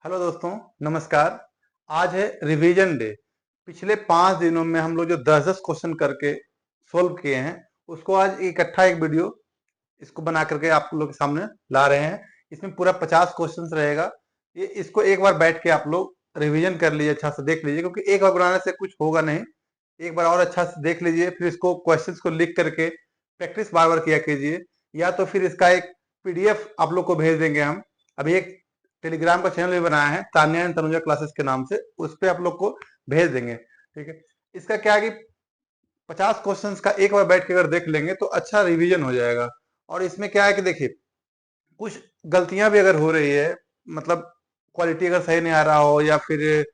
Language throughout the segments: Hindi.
हेलो दोस्तों, नमस्कार। आज है रिवीजन डे। पिछले 5 दिनों में हम लोग जो 10-10 क्वेश्चन करके सोल्व किए हैं, उसको आज इकट्ठा एक वीडियो इसको बना करके आप लोग के सामने ला रहे हैं। इसमें पूरा 50 क्वेश्चंस रहेगा। ये इसको एक बार बैठ के आप लोग रिवीजन कर लीजिए, अच्छा से देख लीजिए, क्योंकि एक बार बनाने से कुछ होगा नहीं। एक बार और अच्छा से देख लीजिए, फिर इसको क्वेश्चंस को लिख करके प्रैक्टिस बार बार किया कीजिए। या तो फिर इसका एक पीडीएफ आप लोग को भेज देंगे हम। अभी एक टेलीग्राम का चैनल भी बनाया है, तान्या एंड तनुजा क्लासेस के नाम से, उस पर आप लोग को भेज देंगे। ठीक है। इसका क्या है कि 50 क्वेश्चंस का एक बार बैठ के अगर देख लेंगे तो अच्छा रिवीजन हो जाएगा। और इसमें क्या है कि देखिए, कुछ गलतियां भी अगर हो रही है, मतलब क्वालिटी अगर सही नहीं आ रहा हो या फिर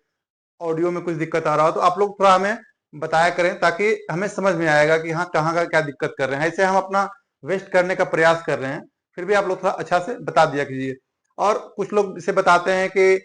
ऑडियो में कुछ दिक्कत आ रहा हो, तो आप लोग थोड़ा हमें बताया करें, ताकि हमें समझ में आएगा कि हाँ, कहाँ का क्या दिक्कत कर रहे हैं। ऐसे हम अपना वेस्ट करने का प्रयास कर रहे हैं, फिर भी आप लोग थोड़ा अच्छा से बता दिया कीजिए। और कुछ लोग इसे बताते हैं कि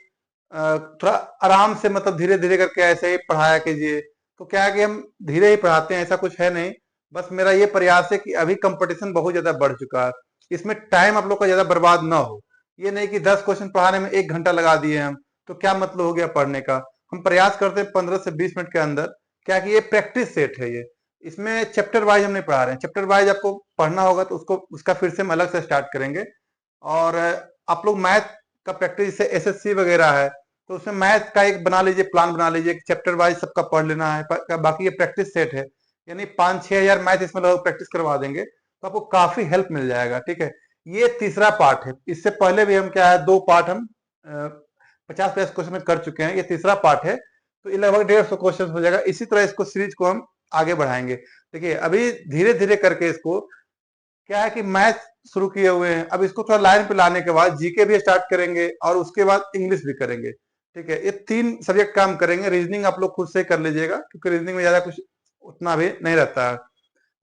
थोड़ा आराम से, मतलब धीरे धीरे करके ऐसे ही पढ़ाया कीजिए। तो क्या है कि हम धीरे ही पढ़ाते हैं, ऐसा कुछ है नहीं। बस मेरा ये प्रयास है कि अभी कंपटीशन बहुत ज्यादा बढ़ चुका है, इसमें टाइम आप लोग का ज्यादा बर्बाद ना हो। ये नहीं कि 10 क्वेश्चन पढ़ाने में 1 घंटा लगा दिए हम, तो क्या मतलब हो गया पढ़ने का। हम प्रयास करते हैं 15 से 20 मिनट के अंदर। क्या कि ये प्रैक्टिस सेट है। ये इसमें चैप्टर वाइज हम नहीं पढ़ा रहे हैं, चैप्टर वाइज आपको पढ़ना होगा तो उसको उसका फिर से हम अलग से स्टार्ट करेंगे। और आप लोग मैथ का प्रैक्टिस, जैसे एसएससी वगैरह है, तो उसमें मैथ का एक बना लीजिए, प्लान बना लीजिए कि चैप्टर वाइज सबका पढ़ लेना है। बाकी ये प्रैक्टिस सेट है, यानी 5-6 हजार मैथ इसमें लोग प्रैक्टिस करवा देंगे तो आपको काफी हेल्प मिल जाएगा। ठीक है। ये तीसरा पार्ट है। इससे पहले भी हम क्या है, 2 पार्ट हम 50-50 क्वेश्चन में कर चुके हैं। ये तीसरा पार्ट है, तो ये लगभग 150 क्वेश्चन हो जाएगा। इसी तरह इसको सीरीज को हम आगे बढ़ाएंगे। देखिए, अभी धीरे धीरे करके इसको क्या है कि मैथ शुरू किए हुए हैं, अब इसको थोड़ा लाइन पे लाने के बाद जीके भी स्टार्ट करेंगे और उसके बाद इंग्लिश भी करेंगे। ठीक है। ये 3 सब्जेक्ट काम करेंगे। रीजनिंग आप लोग खुद से कर लीजिएगा, क्योंकि रीजनिंग में ज्यादा कुछ उतना भी नहीं रहता है।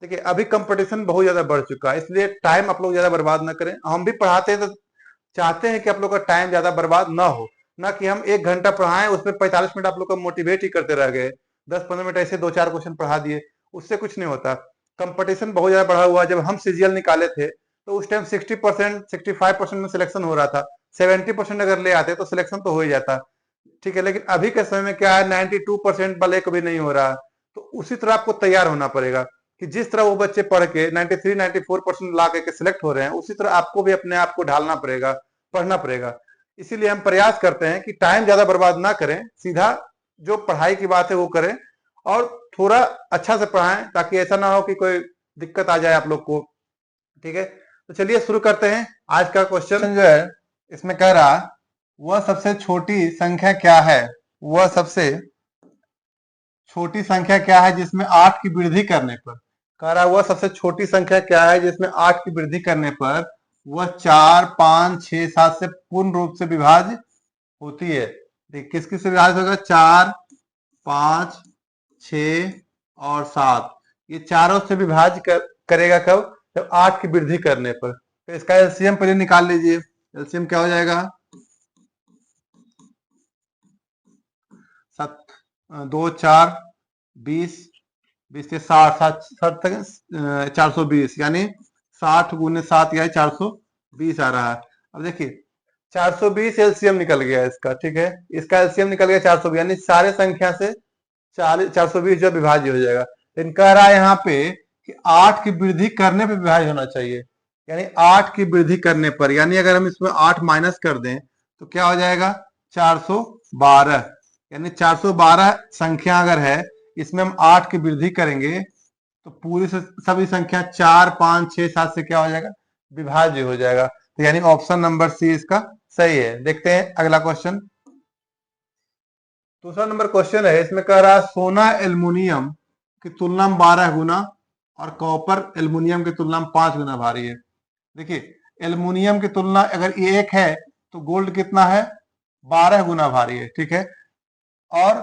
देखिए, अभी कंपटीशन बहुत ज्यादा बढ़ चुका है, इसलिए टाइम आप लोग ज्यादा बर्बाद ना करें। हम भी पढ़ाते हैं तो चाहते हैं कि आप लोग का टाइम ज्यादा बर्बाद ना हो, ना कि हम 1 घंटा पढ़ाएं, उसमें 45 मिनट आप लोग को मोटिवेट ही करते रह गए। 10-15 मिनट ऐसे 2-4 क्वेश्चन पढ़ा दिए, उससे कुछ नहीं होता। कंपटीशन बहुत ज्यादा बढ़ा हुआ है। जब हम सीजीएल निकाले थे तो उस टाइम 60%, 65% में सिलेक्शन हो रहा था। 70% अगर ले आते तो सिलेक्शन तो हो ही जाता। ठीक है। लेकिन अभी के समय में क्या है, 92% वाले को भी नहीं हो रहा। तो उसी तरह आपको तैयार होना पड़ेगा कि जिस तरह वो बच्चे पढ़ के 93-94% ला के सिलेक्ट हो रहे हैं, उसी तरह आपको भी अपने आप को ढालना पड़ेगा, पढ़ना पड़ेगा। इसीलिए हम प्रयास करते हैं कि टाइम ज्यादा बर्बाद ना करें, सीधा जो पढ़ाई की बात है वो करें, और थोड़ा अच्छा से पढ़ाएं, ताकि ऐसा ना हो कि कोई दिक्कत आ जाए आप लोग को। ठीक है। तो चलिए शुरू करते हैं। आज का क्वेश्चन जो है, इसमें कह रहा, वह सबसे छोटी संख्या क्या है। वह सबसे छोटी संख्या क्या है जिसमें 8 की वृद्धि करने पर, कह रहा है वह सबसे छोटी संख्या क्या है जिसमें 8 की वृद्धि करने पर वह 4, 5, 6, 7 से पूर्ण रूप से विभाज्य होती है। देख, किस किस से विभाज्य होगा, 4, 5, 6 और 7। ये चारों से विभाज्य करेगा कब, जब 8 की वृद्धि करने पर। तो इसका एलसीएम पहले निकाल लीजिए। एलसीएम क्या हो जाएगा, 2, 4, 20, 20 से 60, 60 तक 420, यानी 60 गुने 7 या 420 आ रहा है। अब देखिए, 420 एलसीएम निकल गया इसका। ठीक है। इसका एलसीएम निकल गया 420, यानी सारे संख्या से 420 जो विभाज्य हो जाएगा। लेकिन कह रहा है यहाँ पे कि 8 की वृद्धि करने पर विभाज्य होना चाहिए, यानी 8 की वृद्धि करने पर, यानी अगर हम इसमें 8 माइनस कर दें तो क्या हो जाएगा, 412। यानी 412 संख्या अगर है, इसमें हम 8 की वृद्धि करेंगे तो पूरी से सभी संख्या 4, 5, 6, 7 से क्या हो जाएगा, विभाज्य हो जाएगा। तो यानी ऑप्शन नंबर सी इसका सही है। देखते हैं अगला क्वेश्चन। दूसरा नंबर क्वेश्चन है, इसमें कह रहा है सोना एल्युमिनियम की तुलना में 12 गुना और कॉपर एल्युमिनियम की तुलना में 5 गुना भारी है। देखिए, एल्युमिनियम की तुलना अगर ये 1 है तो गोल्ड कितना है, 12 गुना भारी है। ठीक है। और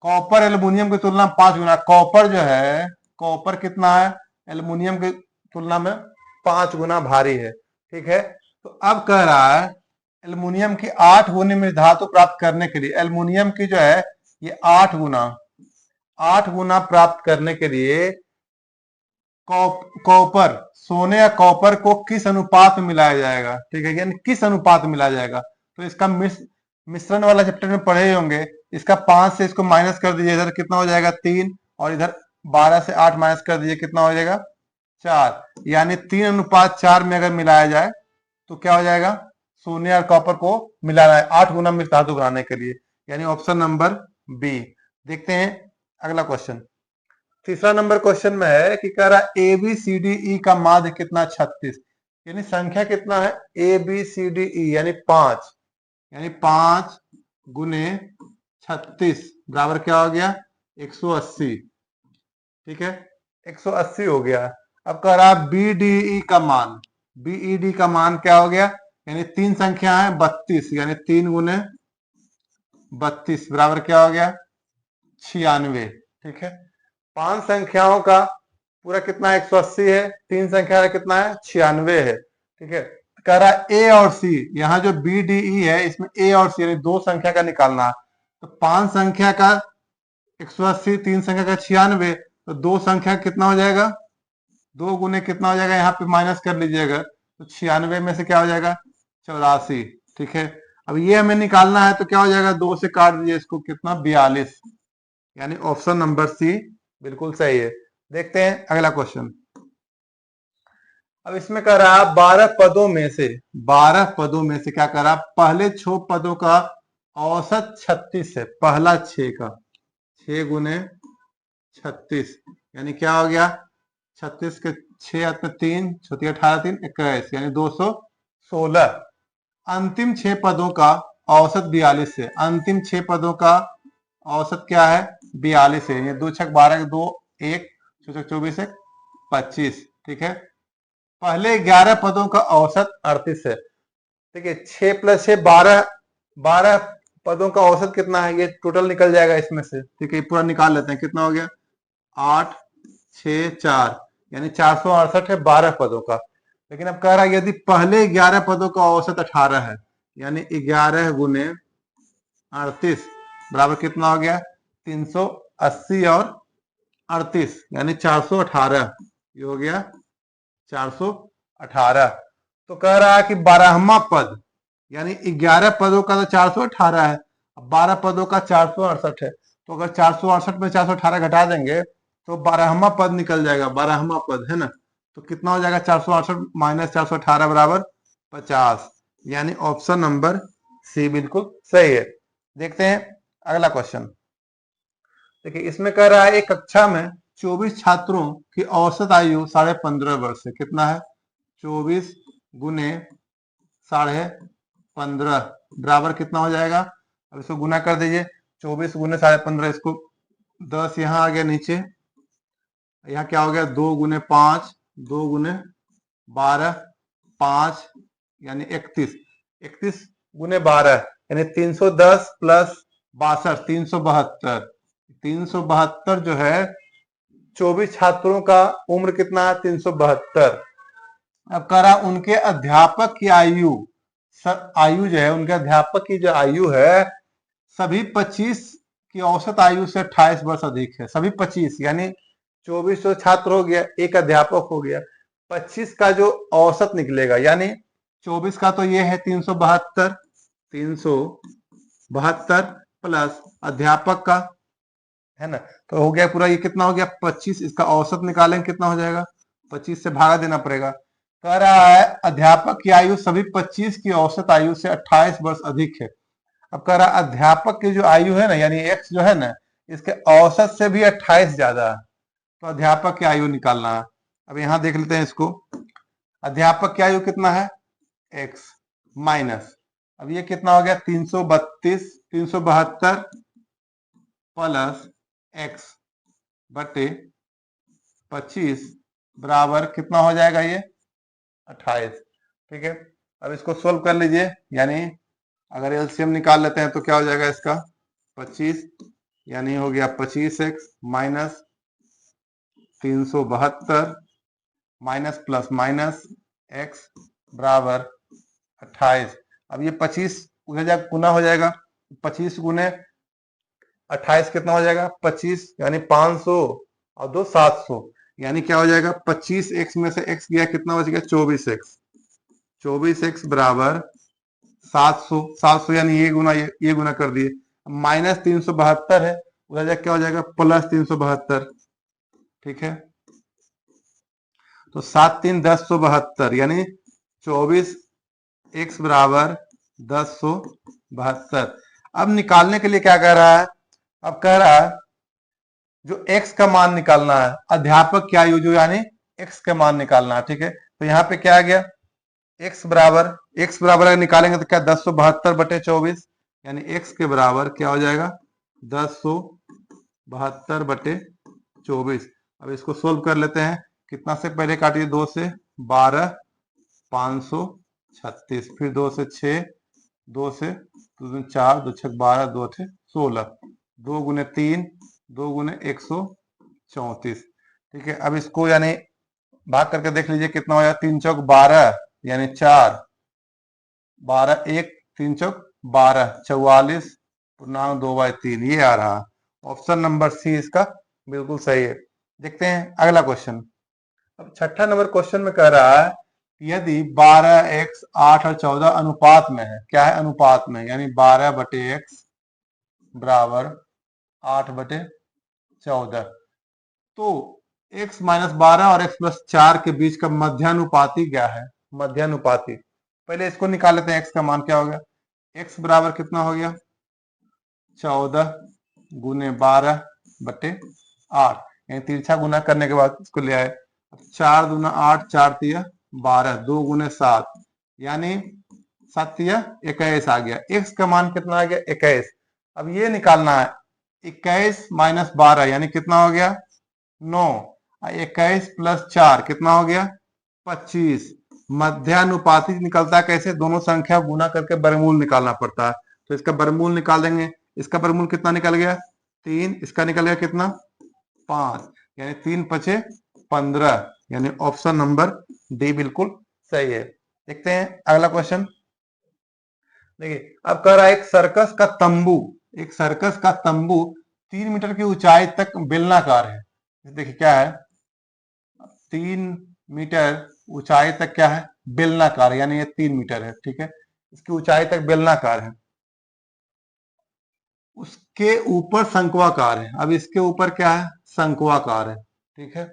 कॉपर एल्युमिनियम की तुलना में 5 गुना, कॉपर जो है, कॉपर कितना है, एल्युमिनियम की तुलना में 5 गुना भारी है। ठीक है। तो अब कह रहा है एल्युमिनियम की 8 गुने में धातु प्राप्त करने के लिए, एल्युमिनियम की जो है ये 8 गुना प्राप्त करने के लिए कॉपर, सोने या कॉपर को किस अनुपात में मिलाया जाएगा। ठीक है। यानी किस अनुपात में मिलाया जाएगा। तो इसका मिश्रण वाला चैप्टर में पढ़े ही होंगे। इसका 5 से इसको माइनस कर दीजिए, इधर कितना हो जाएगा 3, और इधर 12 से 8 माइनस कर दीजिए, कितना हो जाएगा 4। यानी 3:4 में अगर मिलाया जाए तो क्या हो जाएगा, सोने और कॉपर को मिलाना है 8 गुना मिश्र धातु बनाने के लिए, यानी ऑप्शन नंबर बी। देखते हैं अगला क्वेश्चन। तीसरा नंबर क्वेश्चन में है कि कह रहा A B C D E का माध्य कितना 36, यानी संख्या कितना है A B C D E, यानी 5, यानी 5 गुने 36 बराबर क्या हो गया 180। ठीक है, 180 हो गया। अब कह रहा बी डी ई का मान, बीई डी का मान क्या हो गया, यानी 3 संख्या है 32, यानी 3 गुने 32 बराबर क्या हो गया 96। ठीक है, 5 संख्याओं का पूरा कितना है 180 है, 3 संख्या का कितना है 96 है। ठीक है, कह रहा है ए और सी, यहाँ जो बी डी ई है इसमें ए और सी यानी 2 संख्या का निकालना है। तो 5 संख्या का 180, 3 संख्या का 96, तो 2 संख्या कितना हो जाएगा 2 गुने कितना हो जाएगा, यहाँ पे माइनस कर लीजिएगा, तो 96 में से क्या हो जाएगा 84। ठीक है, अब ये हमें निकालना है तो क्या हो जाएगा 2 से काट दीजिए इसको, कितना 42, यानी ऑप्शन नंबर सी बिल्कुल सही है। देखते हैं अगला क्वेश्चन। अब इसमें कह रहा 12 पदों में से, 12 पदों में से क्या कह रहा, पहले 6 पदों का औसत 36 है, पहला 6 का 6 गुने 36, यानी क्या हो गया 36 के 6 में 3 छोटी 18 3 21, यानी 216। अंतिम 6 पदों का औसत 42 है, अंतिम 6 पदों का औसत क्या है 42 है, ये 2 छक 12 2 1 छक 24 1 25। ठीक है, पहले 11 पदों का औसत 38 है। ठीक है, 6 + 6 12, 12 पदों का औसत कितना है, ये टोटल निकल जाएगा इसमें से। ठीक है, पूरा निकाल लेते हैं, कितना हो गया 8 6 4, यानी 468 है 12 पदों का। लेकिन अब कह रहा है यदि पहले 11 पदों का औसत 18 है, यानी 11 गुने 38 बराबर कितना हो गया 380 और 38, यानी 418, ये हो गया 418। तो कह रहा है कि 12वां पद, यानी 11 पदों का तो 418 है, 12 पदों का 468 है, तो अगर 468 में 418 घटा देंगे तो 12वां पद निकल जाएगा, 12वां पद है ना, तो कितना हो जाएगा 468 माइनस 418 बराबर 50, यानी ऑप्शन नंबर सी बिल्कुल सही है। देखते हैं अगला क्वेश्चन। देखिए इसमें कह रहा है एक कक्षा में 24 छात्रों की औसत आयु 15.5 वर्ष है, कितना है 24 गुने 15.5 बराबर कितना हो जाएगा, अब इसको गुना कर दीजिए, 24 गुने 15.5, इसको 10 यहाँ आ गया नीचे, यहाँ क्या हो गया 2 गुने 5 2 गुने 12 5, यानी 31, 31 गुने 12 यानी 310 प्लस 62 372, 372 जो है 24 छात्रों का उम्र कितना है 372। अब कह रहा उनके अध्यापक की आयु, आयु जो है उनके अध्यापक की जो आयु है सभी 25 की औसत आयु से 28 वर्ष अधिक है, सभी 25, यानी 24 तो छात्र हो गया, एक अध्यापक हो गया, 25 का जो औसत निकलेगा, यानी 24 का तो ये है 372, 372 प्लस अध्यापक का है ना, तो हो गया पूरा, ये कितना हो गया 25, इसका औसत निकालेंगे कितना हो जाएगा 25 से भागा देना पड़ेगा। कह रहा है अध्यापक की आयु सभी 25 की औसत आयु से 28 वर्ष अधिक है। अब कह रहा अध्यापक की जो आयु है ना, यानी x जो है ना, इसके औसत से भी 28 ज्यादा है, तो अध्यापक की आयु निकालना है। अब यहां देख लेते हैं इसको, अध्यापक की आयु कितना है x माइनस, अब ये कितना हो गया 372 प्लस x बटे 25 बराबर कितना हो जाएगा ये 28। ठीक है, अब इसको सोल्व कर लीजिए, यानी अगर एलसीएम निकाल लेते हैं तो क्या हो जाएगा इसका 25, यानी हो गया 25x minus 372 minus plus minus x बराबर 28। अब ये 25 गुना हो जाएगा, 25 गुने 28 कितना हो जाएगा 25, यानी 500 और 2 700, यानी क्या हो जाएगा 25x में से x गया कितना बच गया 24x, 24x बराबर 700 यानी ये गुना कर दिए। -372 है, उधर क्या हो जाएगा +372। ठीक है, तो 7 3 1072 यानी 24x बराबर 1072। अब निकालने के लिए क्या कह रहा है, अब कह रहा है जो x का मान निकालना है, अध्यापक क्या यूज यानी x का मान निकालना है। ठीक है, तो यहाँ पे क्या आ गया x बराबर अगर निकालेंगे तो क्या 1072/24 यानी x के बराबर क्या हो जाएगा 1072/24। अब इसको सोल्व कर लेते हैं। कितना से पहले काटिए, 2 से 12 536, फिर 2 से 6, 2 से 4, 2 6 12, 2 6 16, 2 गुने 3, 2 गुने 134। ठीक है, अब इसको यानी भाग करके देख लीजिए कितना हो जाएगा, 3 चौक 12 यानी 4, 12 1 3 चौक 12, 44.2/3 ये आ रहा। ऑप्शन नंबर सी इसका बिल्कुल सही है। देखते हैं अगला क्वेश्चन। अब छठा नंबर क्वेश्चन में कह रहा है यदि 12x 8 और 14 अनुपात में है, क्या है अनुपात में, यानी 12/x बराबर 8/14, तो x - 12 और x + 4 के बीच का मध्यानुपाती क्या है, मध्यानुपाती। पहले इसको निकाल लेते हैं, x का मान क्या हो गया, x बराबर कितना हो गया 14 गुने 12/8, यानी तिरछा गुना करने के बाद इसको ले आए, 4 दूना 8, 4 तिया 12, 2 गुने 7 यानी 7 तिया 21 आ गया। x का मान कितना आ गया 21। अब ये निकालना है 21 - 12 यानी कितना हो गया 9, 21 + 4 कितना हो गया 25। मध्यानुपाती निकलता है कैसे, दोनों संख्या गुना करके वर्गमूल निकालना पड़ता है। तो इसका वर्गमूल निकाल देंगे, इसका वर्गमूल कितना निकल गया 3, इसका निकल गया कितना 5, यानी 3 × 5 = 15, यानी ऑप्शन नंबर डी बिल्कुल सही है। देखते हैं अगला क्वेश्चन। देखिए अब कह रहा है एक सर्कस का तंबू 3 मीटर की ऊंचाई तक बेलनाकार है। देखिए क्या है 3 मीटर ऊंचाई तक क्या है बेलनाकार, यानी ये 3 मीटर है। ठीक है, इसकी ऊंचाई तक बेलनाकार है, उसके ऊपर शंक्वाकार है। अब इसके ऊपर क्या है शंक्वाकार है। ठीक है,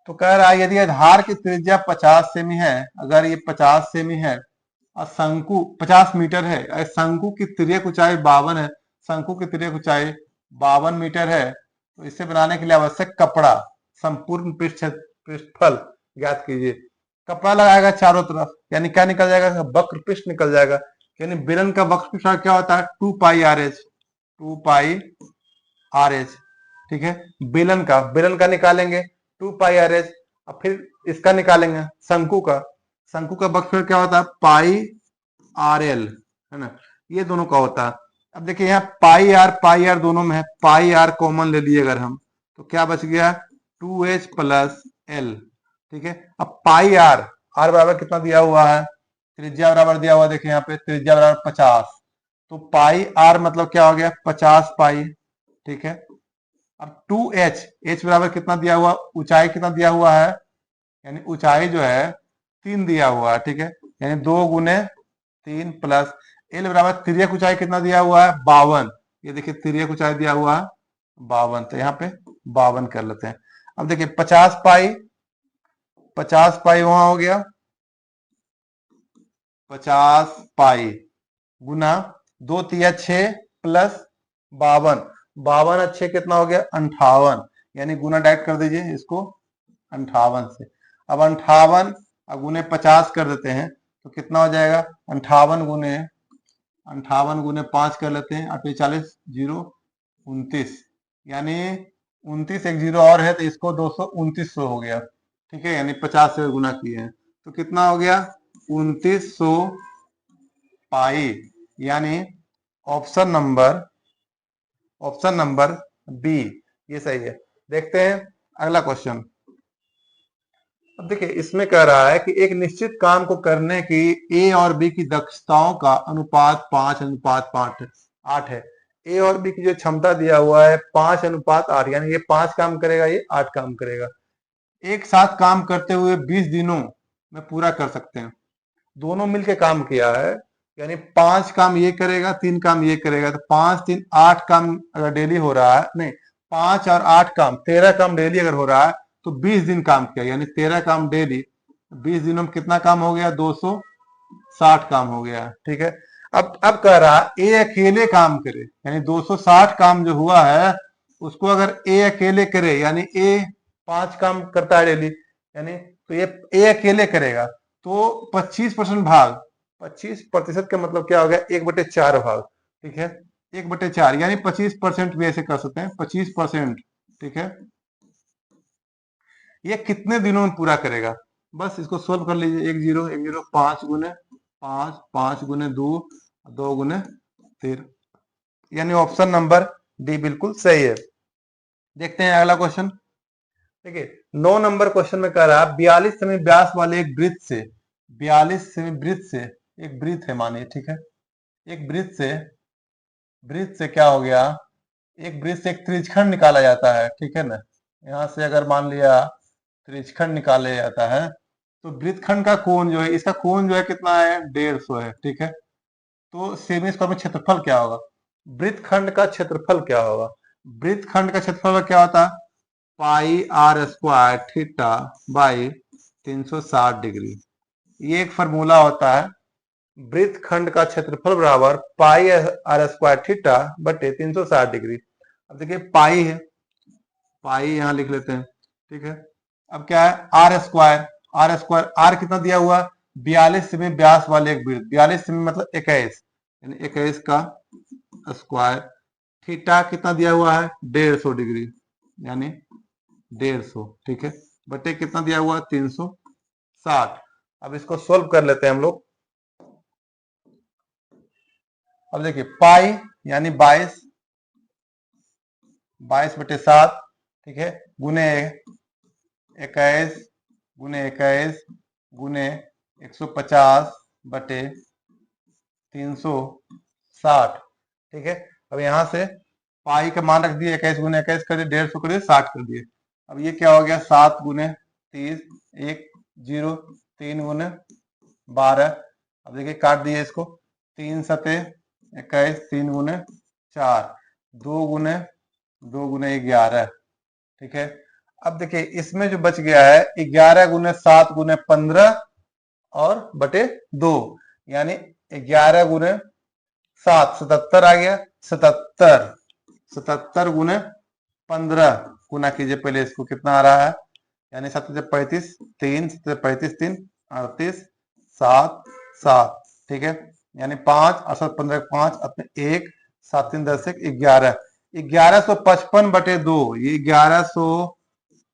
तो कह रहा है यदि आधार की त्रिज्या 50 सेमी है, अगर ये 50 सेमी है और शंकु 50 मीटर है, और शंकु की तिर्यक ऊंचाई 52 है, शंकु की तिर्यक ऊंचाई 52 मीटर है, तो इसे बनाने के लिए आवश्यक कपड़ा संपूर्ण पृष्ठफल ज्ञात कीजिए। कपड़ा लगाएगा चारों तरफ, यानी क्या निकल जाएगा वक्र पृष्ठ निकल जाएगा, यानी बेलन का वक्र पृष्ठ क्या होता है 2πr/h। ठीक है, बेलन का निकालेंगे 2πr/h। अब फिर इसका निकालेंगे शंकु का वक्र क्या होता है πr/l, है ना, ये दोनों का होता है। अब देखिए यहाँ πr दोनों में है, πr कॉमन ले लिए अगर हम, तो क्या बच गया 2h + l। ठीक है, अब πr बराबर कितना दिया हुआ है, त्रिज्या बराबर दिया हुआ, देखिए यहाँ पे त्रिज्या बराबर 50, तो πr मतलब क्या हो गया 50 पाई। ठीक है, अब 2h बराबर कितना दिया हुआ, ऊंचाई कितना दिया हुआ है, यानी ऊंचाई जो है 3 दिया हुआ है। ठीक है, यानी 2 गुने 3 प्लस l बराबर तिर्यक ऊंचाई कितना दिया हुआ है 52, ये देखिए तिर्यक ऊंचाई दिया हुआ है 52, तो यहाँ पे 52 कर लेते हैं। अब देखिए 50 पाई वहां हो गया 50 पाई गुना 2 तिया 6 प्लस 52 अच्छे कितना हो गया 58, यानी गुना डायरेक्ट कर दीजिए इसको 58 से। अब 58 गुने 50 कर देते हैं तो कितना हो जाएगा 58 गुने 5 कर लेते हैं, 48 0 29, यानी 29 एक जीरो और है तो इसको 229 हो गया। ठीक है, यानी 50 से गुना किए हैं तो कितना हो गया 2900 पाई, यानी ऑप्शन नंबर बी ये सही है। देखते हैं अगला क्वेश्चन। अब देखिए इसमें कह रहा है कि एक निश्चित काम को करने की ए और बी की दक्षताओं का अनुपात 5:8 है। ए और बी की जो क्षमता दिया हुआ है 5:8, यानी ये 5 काम करेगा, ये 8 काम करेगा। एक साथ काम करते हुए 20 दिनों में पूरा कर सकते हैं। दोनों मिलके काम किया है यानी 5 काम ये करेगा, 3 काम ये करेगा, तो 5 3 8 काम अगर डेली हो रहा है, नहीं 5 और 8 काम 13 काम डेली अगर हो रहा है तो 20 दिन काम किया, यानी 13 काम डेली, 20 दिनों में कितना काम हो गया? 260 काम हो गया। ठीक है, अब कह रहा ए अकेले काम करे, यानी 260 काम जो हुआ है उसको अगर ए अकेले करे, यानी ए 5 काम करता है डेली, यानी तो ये ए अकेले करेगा तो 25% भाग, 25% का मतलब क्या हो गया? 1/4 भाग। ठीक है, 1/4 यानी 25% भी ऐसे कर सकते हैं, 25%। ठीक है, ये कितने दिनों में पूरा करेगा? बस इसको सोल्व कर लीजिए। 1 0 5 गुने 5, 5 गुने 2, 2 गुने 3, यानी ऑप्शन नंबर डी बिल्कुल सही है। देखते हैं अगला क्वेश्चन। देखिए 9 नंबर क्वेश्चन में कह रहा है 42 सेमी व्यास वाले एक वृत्त से, 42 सेमी वृत्त से, एक वृत्त है मानिए, ठीक है, एक वृत्त से क्या हो गया? एक वृत्त से एक त्रिज्यखंड निकाला जाता है, ठीक है ना। यहां से अगर मान लिया त्रिज्यखंड निकाला जाता है तो वृत्तखंड का कोण जो है, इसका कोण जो है कितना है? 150 है। ठीक है, तो सेमी स्क्वायर में क्षेत्रफल क्या होगा? वृत्तखंड का क्षेत्रफल क्या होगा? वृत्तखंड का क्षेत्रफल क्या होता है? Pi r square theta by 360 degree. ये एक फॉर्मूला होता है, वृत्तखंड का क्षेत्रफल बराबर पाई आर स्क्वायर थीटा बटे 360 डिग्री। अब देखिए पाई है, पाई यहां लिख लेते हैं। ठीक है, अब क्या है? आर स्क्वायर, आर कितना दिया हुआ? 42 सेमी व्यास वाले एक वृत्त, 42 सेमी मतलब 21, यानी 21 का स्क्वायर, थीटा कितना दिया हुआ है? 150 डिग्री, यानी 150। ठीक है, बटे कितना दिया हुआ? 360। अब इसको सोल्व कर लेते हैं हम लोग। अब देखिए पाई यानी 22, 22/7, ठीक है, गुने 21 गुने 21 गुने 150 बटे 360। ठीक है, अब यहां से पाई का मान रख दिए, 21 गुने 21 कर दिए, 150 कर दिए, 60 कर दिए। अब ये क्या हो गया? 7 गुने 30, 1 0, 3 गुने 12। अब देखिए काट दिए इसको, 3 सते 21, 3 गुने 4, 2 गुने 11। ठीक है, अब देखिए इसमें जो बच गया है 11 गुने 7 गुने 15 और बटे 2, यानी 11 गुने 7 77 आ गया। 77 गुने 15 गुना कीजिए पहले इसको, कितना आ रहा है? यानी 7 से 35 3, 7 से 35 3 38 7 7। ठीक है, यानी 5 और 7 15 5 अपने 1 7 3 10 1 11, 1155/2, ये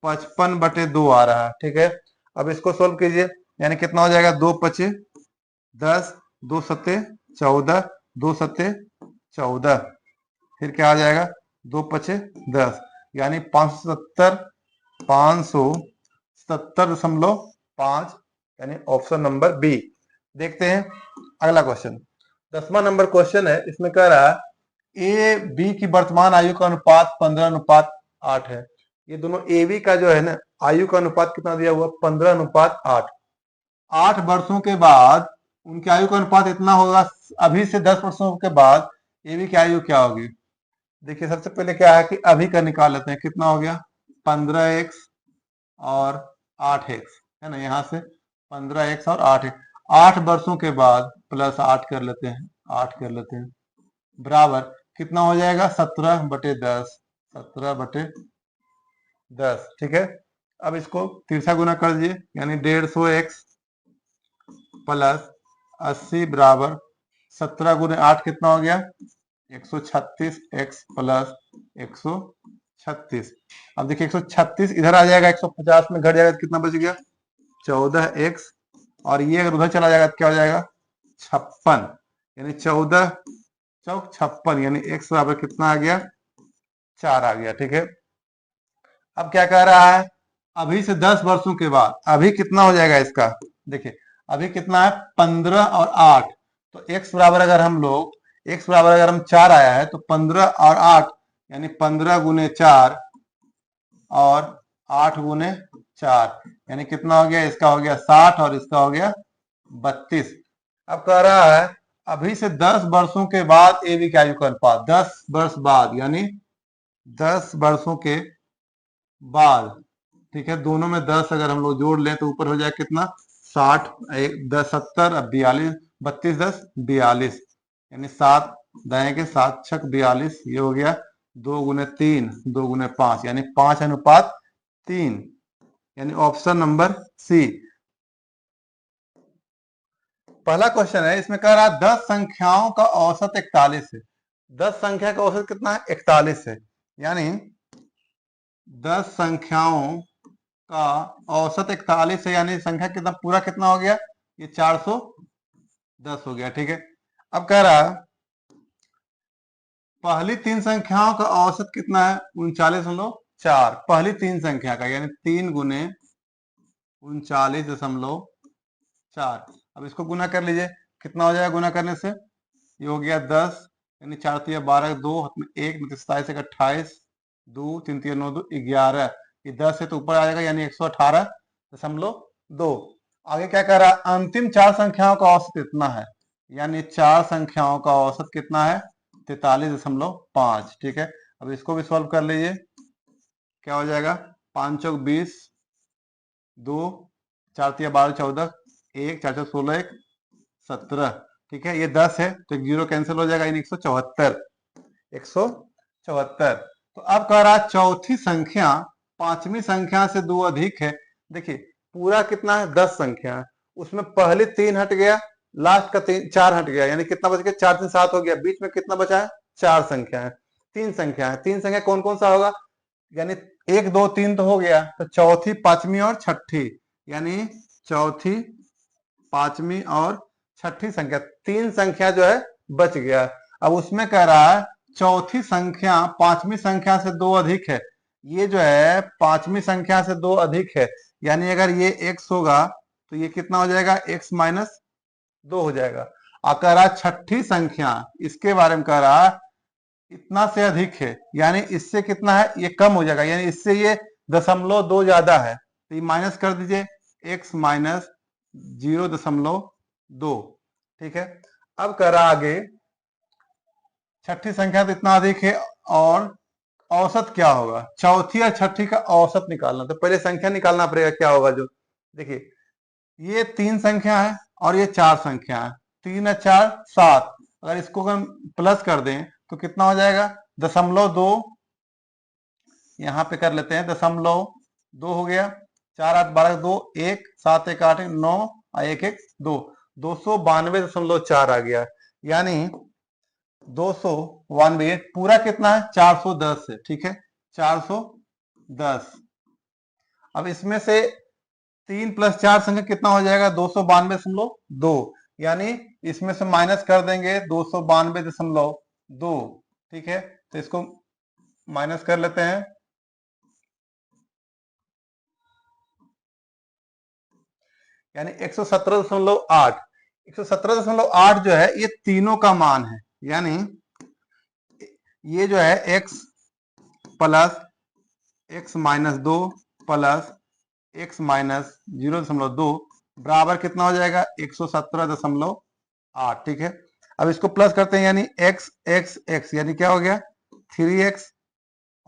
1155/2 आ रहा है। ठीक है, अब इसको सोल्व कीजिए, यानी कितना हो जाएगा? 2 5 10, 2 सत्ते 14, 2 सत्ते 14, फिर क्या आ जाएगा? 2 पचे 10, यानी 570.5, यानी ऑप्शन नंबर बी। देखते हैं अगला क्वेश्चन। 10वां नंबर क्वेश्चन है, इसमें कह रहा है ए बी की वर्तमान आयु का अनुपात 15:8 है। ये दोनों ए बी का जो है ना आयु का अनुपात कितना दिया हुआ? 15:8। 8 वर्षों के बाद उनकी आयु का अनुपात इतना होगा, अभी से 10 वर्षों के बाद ए बी की आयु क्या होगी? देखिए सबसे पहले क्या है कि अभी का निकाल लेते हैं, कितना हो गया? 15x और 8x, है ना, यहाँ से 15x और 8x, 8 वर्षों के बाद प्लस 8 कर लेते हैं, 8 कर लेते हैं, बराबर कितना हो जाएगा? 17/10, 17/10। ठीक है, अब इसको तिरछा गुना कर दीजिए, यानी 150x प्लस 80 बराबर 17 गुने 8 कितना हो गया? 136x plus 136। अब देखिए 136 इधर आ जाएगा, 150 में घट जाएगा तो कितना बच गया? 14x, और ये अगर उधर चला जाएगा तो क्या हो जाएगा? 56, यानी 14 चौक 56, यानी x बराबर कितना आ गया? 4 आ गया। ठीक है, अब क्या कह रहा है? अभी से 10 वर्षों के बाद अभी कितना हो जाएगा इसका? देखिए अभी कितना है? 15 और 8, तो x बराबर अगर हम लोग x बराबर अगर हम 4 आया है तो 15 और 8, यानी 15 गुने 4 और 8 गुने 4, यानी कितना हो गया? इसका हो गया 60 और इसका हो गया 32। अब कह रहा है अभी से 10 वर्षों के बाद ए बी का आयु का अनुपात, 10 वर्ष बाद यानी 10 वर्षों के बाद, ठीक है, दोनों में 10 अगर हम लोग जोड़ लें तो ऊपर हो जाए कितना, 60, एक 10 70, अब 42, 32 10 42, यानी 7 दाएं के 7 छक 42, ये हो गया 2 गुने 3 2 गुने 5 यानी 5:3, यानी ऑप्शन नंबर सी। पहला क्वेश्चन है, इसमें कह रहा है 10 संख्याओं का औसत 41 है। 10 संख्या का औसत कितना है, 41 है, यानी 10 संख्याओं का औसत 41 है, यानी संख्या कितना पूरा कितना हो गया, ये 410 हो गया, ठीक है। अब कह रहा है पहली 3 संख्याओं का औसत कितना है, 39.4, पहली 3 संख्या का, यानी 3 गुने 39.4। अब इसको गुना कर लीजिए, कितना हो जाएगा गुना करने से, ये हो गया 10, यानी 4 तिया 12, 2 हाथ में 1, 27 एक 28, 2 3 तिया 9 2 11, ये 10 है तो ऊपर आ जाएगा, यानी 118.2। आगे क्या कह रहा है, अंतिम 4 संख्याओं का औसत इतना है, यानी 4 संख्याओं का औसत कितना है, 43.5, ठीक है। अब इसको भी सॉल्व कर लीजिए, क्या हो जाएगा, 5 चौक 20, 2 4 तिया 12 14, 1 4 चौक 16 1 17, ठीक है। ये 10 है तो एक जीरो कैंसिल हो जाएगा, यानी 174, 174। तो अब कह रहा चौथी संख्या पांचवी संख्या से 2 अधिक है। देखिए पूरा कितना है, 10 संख्या है, उसमें पहले 3 हट गया, लास्ट का 4 हट गया, यानी कितना बच गया, 4 3 7 हो गया, बीच में कितना बचा है, 4 संख्या है, 3 संख्या है। 3 संख्या कौन कौन सा होगा, यानी 1 2 3 तो हो गया, तो चौथी पांचवी और छठी, यानी चौथी पांचवी और छठी संख्या, 3 संख्या जो है बच गया। अब उसमें कह रहा है चौथी संख्या पांचवी संख्या से 2 अधिक है, ये जो है पांचवी संख्या से 2 अधिक है, यानी अगर ये x होगा तो ये कितना हो जाएगा, x माइनस 2 हो जाएगा। और कह रहा छठी संख्या, इसके बारे में कह रहा इतना से अधिक है, यानी इससे कितना है, ये कम हो जाएगा, यानी इससे ये 0.2 ज्यादा है, तो ये माइनस कर दीजिए, x माइनस 0.2, ठीक है। अब कह रहा आगे छठी संख्या तो इतना अधिक है, और औसत क्या होगा, चौथी और छठी का औसत निकालना, तो पहले संख्या निकालना पड़ेगा, क्या होगा जो, देखिए ये 3 संख्या है और ये 4 संख्या है, 3 और 4 7, अगर इसको हम प्लस कर दें तो कितना हो जाएगा, 0.2, यहाँ पे कर लेते हैं 0.2 हो गया, 4 8 12 2 1 7 1 8 9 1 1 2, 292.4 आ गया, यानी 292, पूरा कितना है, 410 है, ठीक है, 410। अब इसमें से 3 + 4 संख्या कितना हो जाएगा, 292.2, यानी इसमें से माइनस कर देंगे 292.2, ठीक है, तो इसको माइनस कर लेते हैं, यानी 117.8, 117.8 जो है ये तीनों का मान है, यानी ये जो है x plus x minus 2 plus x minus 0.2 बराबर कितना हो जाएगा, 117.8, ठीक है। अब इसको प्लस करते हैं, यानी x x x, यानी क्या हो गया 3x,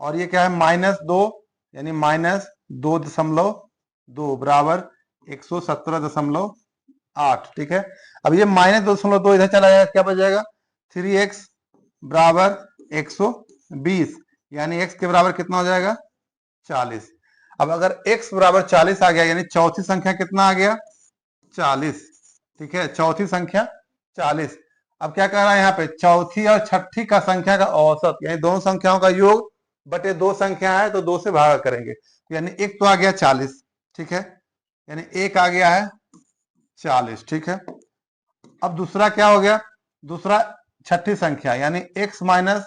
और ये क्या है -2, यानी -2.2 बराबर 117.8, ठीक है। अब ये -2.2 इधर चला जाएगा, क्या बच जाएगा, 3x बराबर 120, यानी x के बराबर कितना हो जाएगा, 40। अब अगर x बराबर 40 आ गया, यानी चौथी संख्या कितना आ गया, 40, ठीक है, चौथी संख्या 40। अब क्या कह रहा है यहाँ पे, चौथी और छठी का संख्या का औसत, यानी दोनों संख्याओं का योग बटे 2 संख्या है तो 2 से भागा करेंगे, यानी एक तो आ गया 40, ठीक है, यानी एक आ गया है 40, ठीक है। अब दूसरा क्या हो गया, दूसरा छठी संख्या, यानी x माइनस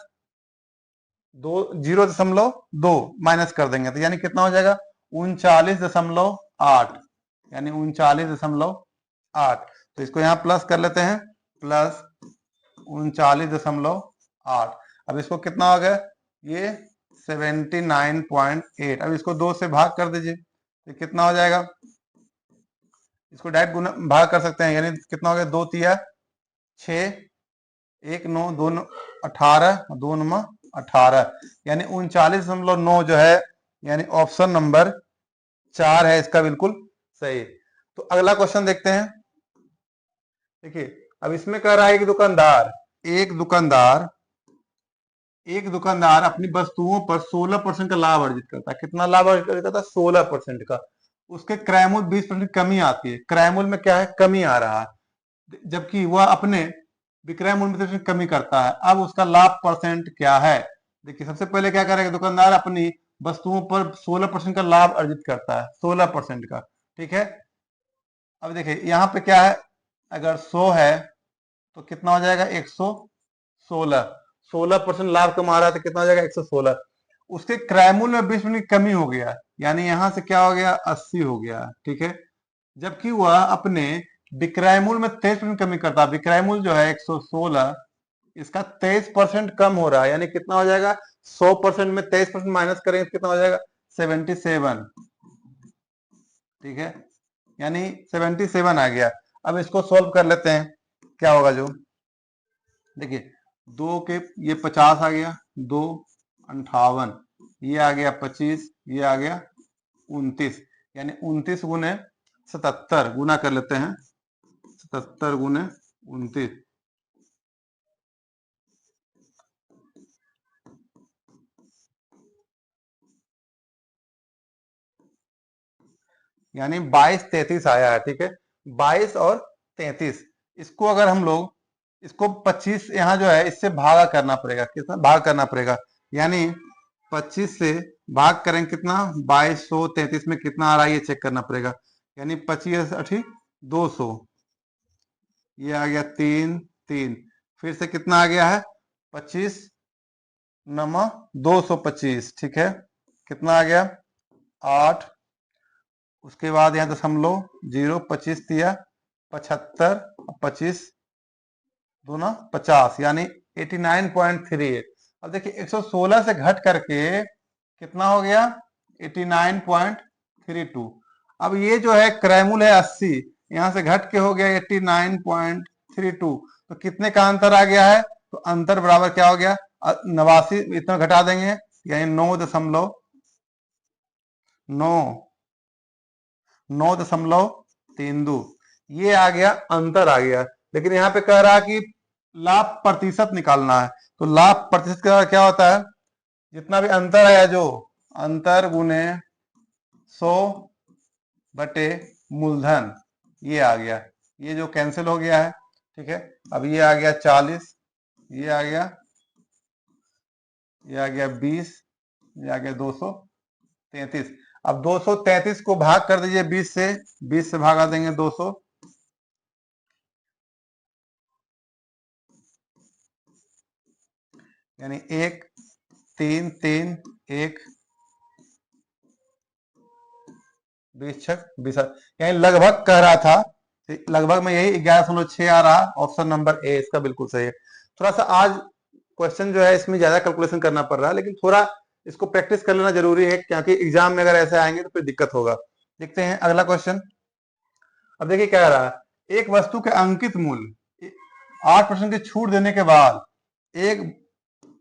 0.2 माइनस कर देंगे, तो यानी कितना हो जाएगा, 39.8, यानी 39.8, तो इसको यहाँ प्लस कर लेते हैं, प्लस 39.8। अब इसको क्या हो गया, ये 79.8। अब इसको 2 से भाग कर दीजिए, तो कितना हो जाएगा, इसको डायरेक्ट गुना भाग कर सकते हैं, यानी कितना हो गया, 2 तिया 6, 1 9 2 18, 2 9 18, यानी 39.9 जो है, यानी ऑप्शन नंबर 4 है इसका बिल्कुल सही। तो अगला क्वेश्चन देखते हैं। देखिए, अब इसमें कह रहा है कि एक दुकानदार एक दुकानदार अपनी वस्तुओं पर 16% का लाभ अर्जित करता है। कितना लाभ अर्जित करता है? 16% का। उसके क्रय मूल्य 20% कमी आती है। क्रय मूल्य में क्या है? कमी आ रहा है, जबकि वह अपने विक्रय मूल्य में कमी करता है। अब उसका लाभ परसेंट क्या है? देखिए, सबसे पहले क्या करेगा? दुकानदार अपनी वस्तुओं पर 16% का लाभ अर्जित करता है, 16% का। ठीक है, अब देखिए यहाँ पे क्या है, अगर 100 है तो कितना हो जाएगा? 116। 16% लाभ कमा रहा है तो कितना हो जाएगा? 116। उसके क्रय मूल्य में 20% की कमी हो गया, यानी यहां से क्या हो गया? 80 हो गया। ठीक है, जबकि वह अपने विक्रय मूल्य में 23% कमी करता है। विक्रय मूल्य जो है 116, इसका 23% कम हो रहा है, यानी कितना हो जाएगा? 100% में 23% माइनस करेंगे तो कितना हो जाएगा? 77। ठीक है, यानी 77 आ गया। अब इसको सोल्व कर लेते हैं, क्या होगा जो। देखिए, 2 के ये 50 आ गया, 2 58, ये आ गया 25, ये आ गया 29, यानी 29 गुने 77 गुना कर लेते हैं, 77 गुने 29, यानी 22 33 आया है। ठीक है, 22 और 33, इसको अगर हम लोग इसको 25 यहाँ जो है इससे भागा करना पड़ेगा। कितना भाग करना पड़ेगा? यानी 25 से भाग करेंगे कितना? 2233 में कितना आ रहा है ये चेक करना पड़ेगा। यानी 25 अठी 200, ये आ गया 3 3, फिर से कितना आ गया है? 25 नमा 225। ठीक है, कितना आ गया? 8, उसके बाद यहाँ दशमलव 0, 25 दिया 75, 25 दूना 50, यानी 89.38। अब देखिए 116 से घट करके कितना हो गया? 89.32। अब ये जो है क्रय मूल्य है 80, यहां से घट के हो गया 89.32, तो कितने का अंतर आ गया है? तो अंतर बराबर क्या हो गया? 89 इतना घटा देंगे, यानी 9.32, ये आ गया, अंतर आ गया। लेकिन यहाँ पे कह रहा है कि लाभ प्रतिशत निकालना है, तो लाभ प्रतिशत का क्या होता है? जितना भी अंतर आया, जो अंतर गुने 100 बटे मूलधन, ये आ गया, ये जो कैंसिल हो गया है। ठीक है, अब ये आ गया 40, ये आ गया 20, ये आ गया 233। अब 233 को भाग कर दीजिए 20 से, 20 से भागा देंगे 200, यानी 1 3 3 1 20 छक 20, यानी लगभग कह रहा था, लगभग में यही 11.6 आ रहा। ऑप्शन नंबर ए इसका बिल्कुल सही है। थोड़ा सा आज क्वेश्चन जो है इसमें ज्यादा कैलकुलेशन करना पड़ रहा है, लेकिन थोड़ा इसको प्रैक्टिस कर लेना जरूरी है, क्योंकि एग्जाम में अगर ऐसे आएंगे तो फिर दिक्कत होगा। देखते हैं अगला क्वेश्चन। अब देखिए क्या रहा है, एक वस्तु के अंकित मूल्य 8% की छूट देने के बाद एक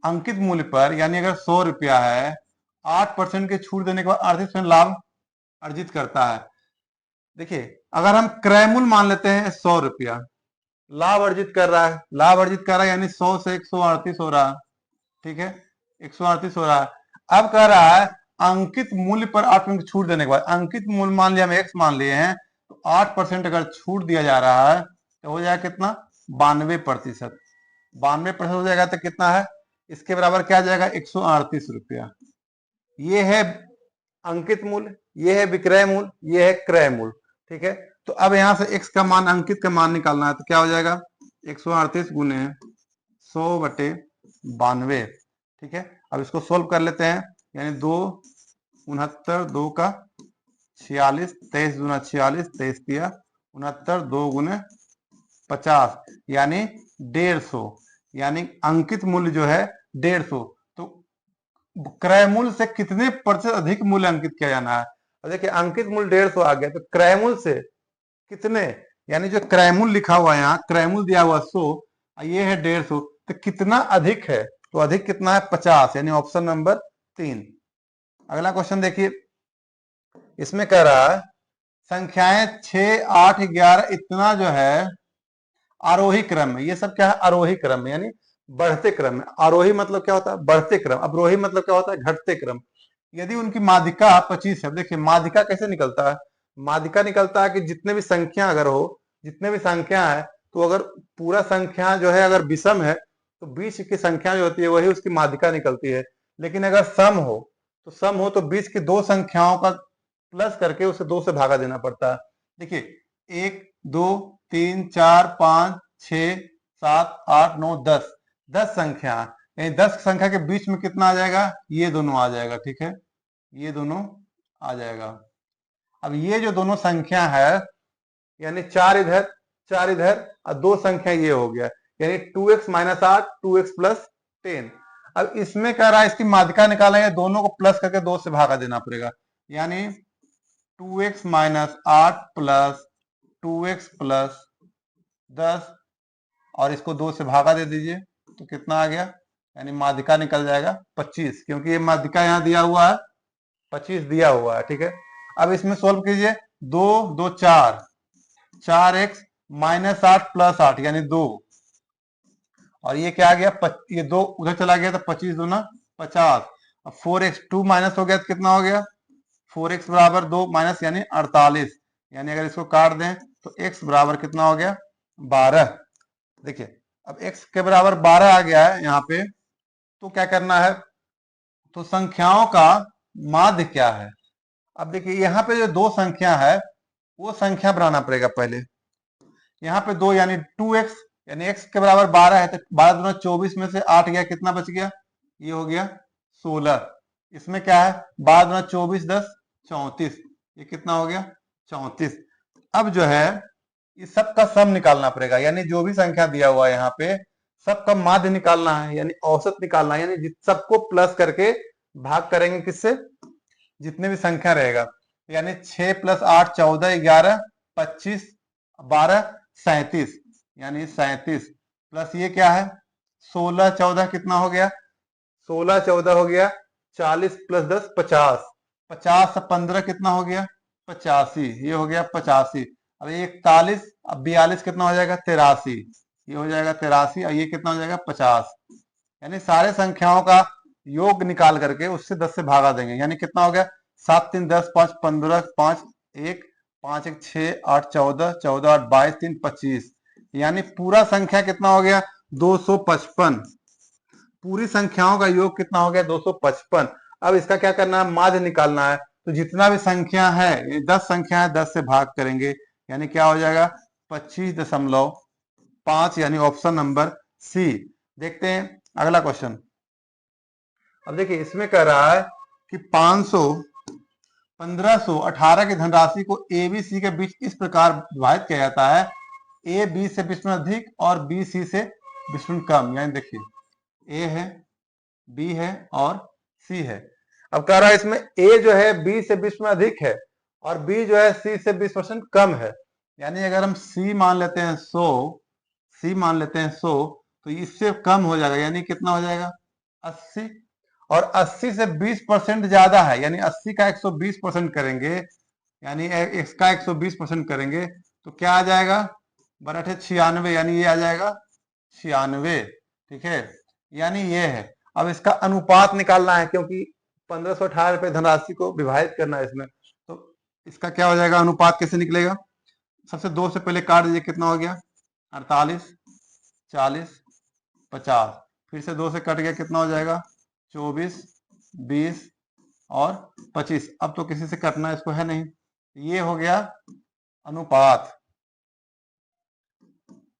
अंकित मूल्य पर, यानी अगर 100 रुपया है, 8% की छूट देने के बाद 38% लाभ अर्जित करता है। देखिए, अगर हम क्रय मूल्य मान लेते हैं 100 रुपया, लाभ अर्जित कर रहा है, यानी 100 से 138 हो रहा है। ठीक है, 138 हो रहा है। अब कह रहा है अंकित मूल्य पर 8% छूट देने के बाद, अंकित मूल्य मान लिया हम x मान लिए हैं, तो 8% अगर छूट दिया जा रहा है तो हो जाएगा कितना? 92%। 92% हो जाएगा तो कितना है? इसके बराबर क्या आ जाएगा? 138 रुपया। ये है अंकित मूल्य, ये है विक्रय मूल्य, ये है क्रय मूल्य। ठीक है, तो अब यहां से x का मान, अंकित का मान निकालना है, तो क्या हो जाएगा? 138 गुने 100 बटे 92। ठीक है, अब इसको सोल्व कर लेते हैं, यानी 2 69, 2 का 46, 23 दूना 46, 23 दिया 69, 2 गुने 50, यानी 150, यानी अंकित मूल्य जो है 150। तो क्रय मूल्य से कितने प्रतिशत अधिक मूल्य अंकित किया जाना है? और देखिए अंकित मूल्य 150 आ गया, तो क्रय मूल्य से कितने, यानी जो क्रय मूल्य लिखा हुआ है यहाँ, क्रय मूल्य दिया हुआ 100, ये है 150, तो कितना अधिक है? तो अधिक कितना है? 50, यानी ऑप्शन नंबर 3। अगला क्वेश्चन देखिए, इसमें कह रहा है संख्याएं 6, 8, 11 इतना जो है आरोही क्रम में, ये सब क्या है? आरोही क्रम में, यानी बढ़ते क्रम में। आरोही मतलब क्या होता है? बढ़ते क्रम। अवरोही मतलब क्या होता है? घटते क्रम। यदि उनकी माध्यिका 25 है, देखिए माध्यिका कैसे निकलता है? माध्यिका निकलता है कि जितने भी संख्या अगर हो, जितने भी संख्या है, तो अगर पूरा संख्या जो है अगर विषम है, तो बीच की संख्या जो होती है वही उसकी माध्यिका निकलती है। लेकिन अगर सम हो तो बीच की दो संख्याओं का प्लस करके उसे 2 से भागा देना पड़ता है। देखिए 1, 2, 3, 4, 5, 6, 7, 8, 9, 10, 10 संख्या, यानी 10 संख्या के बीच में कितना आ जाएगा? ये दोनों आ जाएगा, ठीक है, ये दोनों आ जाएगा। अब ये जो दोनों संख्या है, यानी 4 इधर 4 इधर और 2 संख्या ये हो गया, यानी 2x - 8, 2x + 10। अब इसमें कह रहा है इसकी माध्यिका निकालेंगे, दोनों को प्लस करके 2 से भागा देना पड़ेगा, यानी 2x - 8 + 2x + 10 और इसको 2 से भागा दे दीजिए, तो कितना आ गया? यानी माध्यिका निकल जाएगा 25, क्योंकि ये माध्यिका यहाँ दिया हुआ है, 25 दिया हुआ है, ठीक है। अब इसमें सोल्व कीजिए, 2, 2, 4, 4x - 8 + 8 यानी 2, और ये क्या आ गया? ये 2 उधर चला गया तो 25 दूना 50। अब 4x 2 माइनस हो गया तो कितना हो गया? 4x = 2 माइनस यानी 48, यानी अगर इसको काट दें तो x बराबर कितना हो गया? 12। देखिए अब x के बराबर 12 आ गया है यहाँ पे, तो क्या करना है? तो संख्याओं का माध्य क्या है? अब देखिए यहाँ पे जो दो संख्या है वो संख्या बनाना पड़ेगा पहले। यहाँ पे 2 यानी 2x, यानी x के बराबर 12 है, तो 12 दूना 24 में से 8 गया, कितना बच गया? ये हो गया 16। इसमें क्या है? 12 दूना 24, 10, 34, ये कितना हो गया? 34। अब जो है इस सब का सम निकालना पड़ेगा, यानी जो भी संख्या दिया हुआ है यहाँ पे सबका माध्य निकालना है, यानी औसत निकालना है, यानी सबको प्लस करके भाग करेंगे किससे? जितने भी संख्या रहेगा, यानी 6 + 8 14, 11, 25, 12, 37, यानी 37 प्लस ये क्या है? 16, 14 कितना हो गया? 16, 14 हो गया 40 + 10 50, 50 से 15 कितना हो गया? 85, ये हो गया 85। अब 41, अब 42 कितना हो जाएगा? 83, ये हो जाएगा 83, और ये कितना हो जाएगा? 50। यानी सारे संख्याओं का योग निकाल करके उससे 10 से भागा देंगे, यानी कितना हो गया? 7, 3, 10, 5, 15, 5, 1, 5, 1, 6, 8, 14, 14, 8, 22, 3, 25, यानी पूरा संख्या कितना हो गया? 255। पूरी संख्याओं का योग कितना हो गया? 255। अब इसका क्या करना है? माध्य निकालना है, तो जितना भी संख्या है, 10 संख्या है, 10 से भाग करेंगे, यानी क्या हो जाएगा? 25.5, यानी ऑप्शन नंबर सी। देखते हैं अगला क्वेश्चन। अब देखिए इसमें कह रहा है कि 500, 1500, 18 की धनराशि को ए बी सी के बीच इस प्रकार विभाजित किया जाता है, ए बी से 20 अधिक और बी सी से 20 कम। यानी देखिए ए है, बी है और सी है। अब कह रहा है इसमें ए जो है बी से 20 में अधिक है और बी जो है सी से 20% कम है। यानी अगर हम सी मान लेते हैं 100, सी मान लेते हैं 100, तो इससे कम हो जाएगा, यानी कितना हो जाएगा? 80, और 80 से 20% ज्यादा है, यानी 80 का 120% करेंगे, यानी इसका 120% करेंगे, तो क्या आ जाएगा? 96, यानी ये आ जाएगा 96, ठीक है, यानी ये है। अब इसका अनुपात निकालना है, क्योंकि 1518 रुपए धनराशि को विभाजित करना है इसमें, तो इसका क्या हो जाएगा? अनुपात कैसे निकलेगा? सबसे 2 से पहले काट दीजिए, कितना हो गया? 48, 40, 50, फिर से 2 से कट गया, कितना हो जाएगा? 24, 20 और 25। अब तो किसी से कटना इसको है नहीं, ये हो गया अनुपात,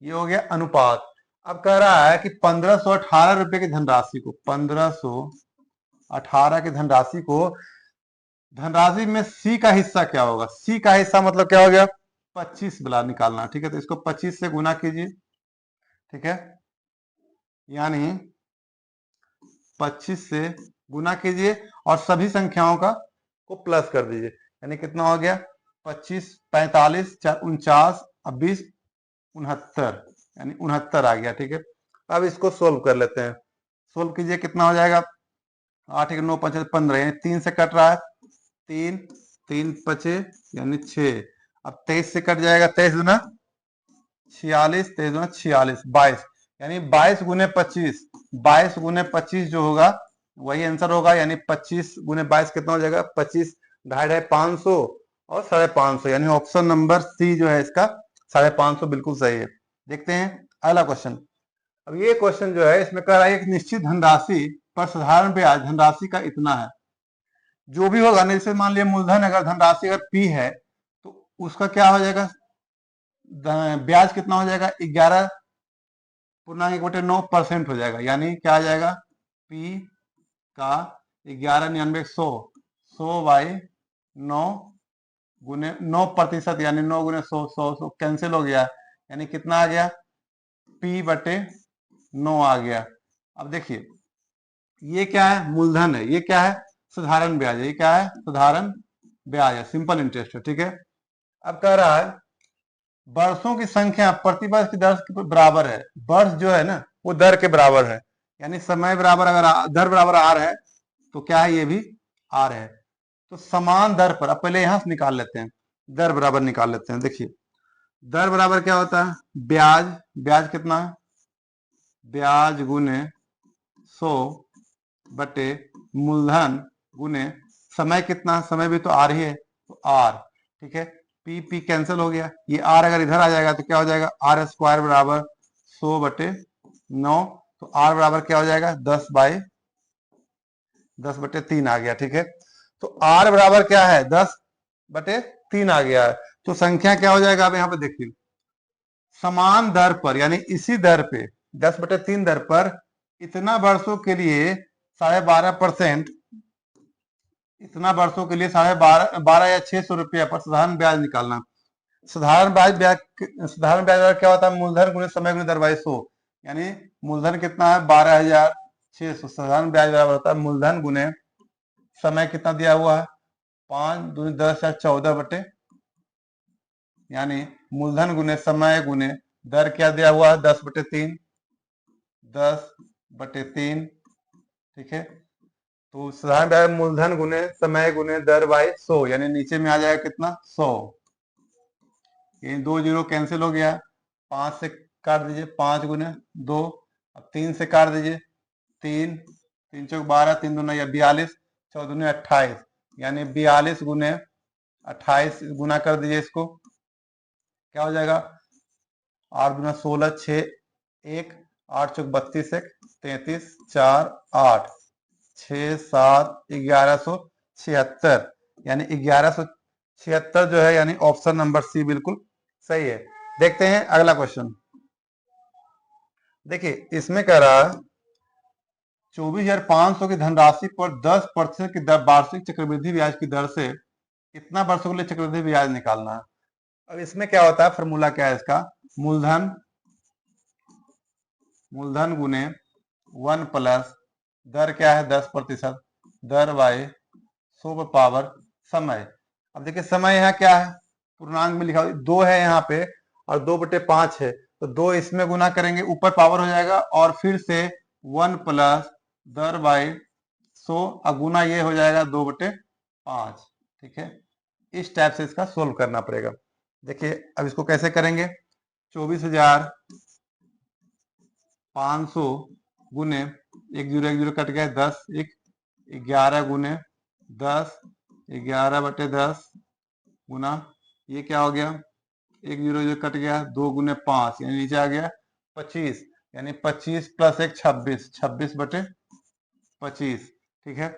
ये हो गया अनुपात। अब कह रहा है कि 1518 रुपए की धनराशि को, 1518 की धनराशि को, धनराशि में सी का हिस्सा क्या होगा? सी का हिस्सा मतलब क्या हो गया? 25 वाला निकालना, ठीक है, तो इसको 25 से गुना कीजिए, ठीक है, यानी 25 से गुना कीजिए और सभी संख्याओं का को प्लस कर दीजिए, यानी कितना हो गया? 25, 45, 49, 20, 69, यानी 69 आ गया। ठीक है, अब इसको सोल्व कर लेते हैं। सोल्व कीजिए, कितना हो जाएगा? 8 1 9 5 15, यानी 3 से कट रहा है, 3 3 पचे यानी 6। अब 23 से कट जाएगा, 23 दूना 46, 23 दूना 46, 22, यानी 22 गुने 25, 22 गुने 25 जो होगा वही आंसर होगा। यानी 25 गुने 22 कितना हो जाएगा? 25, 2.5 500 और 550, यानी ऑप्शन नंबर सी जो है इसका 550 बिल्कुल सही है। देखते हैं अगला क्वेश्चन। अब ये क्वेश्चन जो है इसमें कह रहा है एक निश्चित धनराशि पर साधारण ब्याज धनराशि का इतना है। जो भी होगा, जैसे मान लिया मूलधन अगर धनराशि अगर पी है तो उसका क्या हो जाएगा? ब्याज कितना हो जाएगा? 11.1/9% हो जाएगा। यानी क्या आ जाएगा? पी का 11 100 100 बाई 9 गुने 9%, यानी 9 गुने 100 100 100 कैंसिल हो गया, यानी कितना आ गया? पी बटे 9 आ गया। अब देखिए ये क्या है? मूलधन है। ये क्या है? साधारण ब्याज है। ये क्या है? साधारण ब्याज है, सिंपल इंटरेस्ट है। ठीक है, अब कह रहा है वर्षों की संख्या प्रति वर्ष की दर के बराबर है। वर्ष जो है ना वो दर के बराबर है, यानी समय बराबर अगर दर बराबर आर है तो क्या है? ये भी आर है। तो समान दर पर, अब पहले यहां से निकाल लेते हैं, दर बराबर निकाल लेते हैं। देखिए दर बराबर क्या होता है? ब्याज, ब्याज कितना है? ब्याज गुने 100 बटे मूलधन गुने समय कितना? समय भी तो आर ही है, तो आर। ठीक है, पी पी कैंसिल हो गया, ये आर अगर इधर आ जाएगा तो क्या हो जाएगा? आर स्क्वायर बराबर 100 बटे 9, तो आर बराबर क्या हो जाएगा? 10 बटे 3 आ गया। ठीक है, तो आर बराबर क्या है? 10 बटे 3 आ गया है। तो संख्या क्या हो जाएगा? अब यहाँ पे देखिए समान दर पर, यानी इसी दर पे 10 बटे 3 दर पर इतना वर्षों के लिए 12.5%, इतना वर्षों के लिए 12.5 या 600 रुपया पर साधारण ब्याज निकालना। साधारण ब्याज क्या होता है? मूलधन गुणे समय गुणे दर बाई 100, यानी मूलधन कितना है? 12,600। साधारण ब्याज बराबर होता है मूलधन गुणे समय कितना दिया हुआ है? 5 दूनी 10 या 14 बटे, यानी मूलधन गुने समय गुने दर क्या दिया हुआ है? 10 बटे 3, 10 बटे 3। ठीक है, तो साधारण ब्याज मूलधन गुने समय गुने दर बाई 100, यानी नीचे में आ जाएगा कितना? 100। ये 2 जीरो कैंसिल हो गया, 5 से काट दीजिए, 5 गुने 2। अब 3 से काट दीजिए, 3 3 चौक 12, 3 दूना या 42, 4 दूनी 28, यानी 42 गुने 28 गुना कर दीजिए इसको, क्या हो जाएगा? 8 दूना 16, 6 1, 8 चौक 32 1 33 4 8 6 7 1176, यानी 1176 जो है, यानी ऑप्शन नंबर सी बिल्कुल सही है। देखते हैं अगला क्वेश्चन। देखिए इसमें कह रहा है 24,500 की धनराशि पर 10% की दर वार्षिक चक्रवृद्धि ब्याज की दर से कितना वर्षों के लिए चक्रवृद्धि ब्याज निकालना है। अब इसमें क्या होता है? फॉर्मूला क्या है इसका? मूलधन मूलधन गुने 1 प्लस दर क्या है? 10%, दर बाय 100 पर पावर समय। अब देखिए समय यहाँ क्या है? पूर्णांक में लिखा हुआ 2 है यहाँ पे, और 2 बटे 5 है, तो 2 इसमें गुना करेंगे ऊपर पावर हो जाएगा, और फिर से 1 प्लस दर बाय 100 गुना ये हो जाएगा 2 बटे 5। ठीक है, इस टाइप से इसका सोल्व करना पड़ेगा। देखिए अब इसको कैसे करेंगे? 24,500 गुने 1 जीरो कट गया, 10 1 11 गुने 10, 11 बटे 10 गुना ये क्या हो गया? 1 जीरो कट गया, 2 गुने 5, यानी नीचे आ गया 25, यानी 25 प्लस 1 26, 26 बटे 25। ठीक है,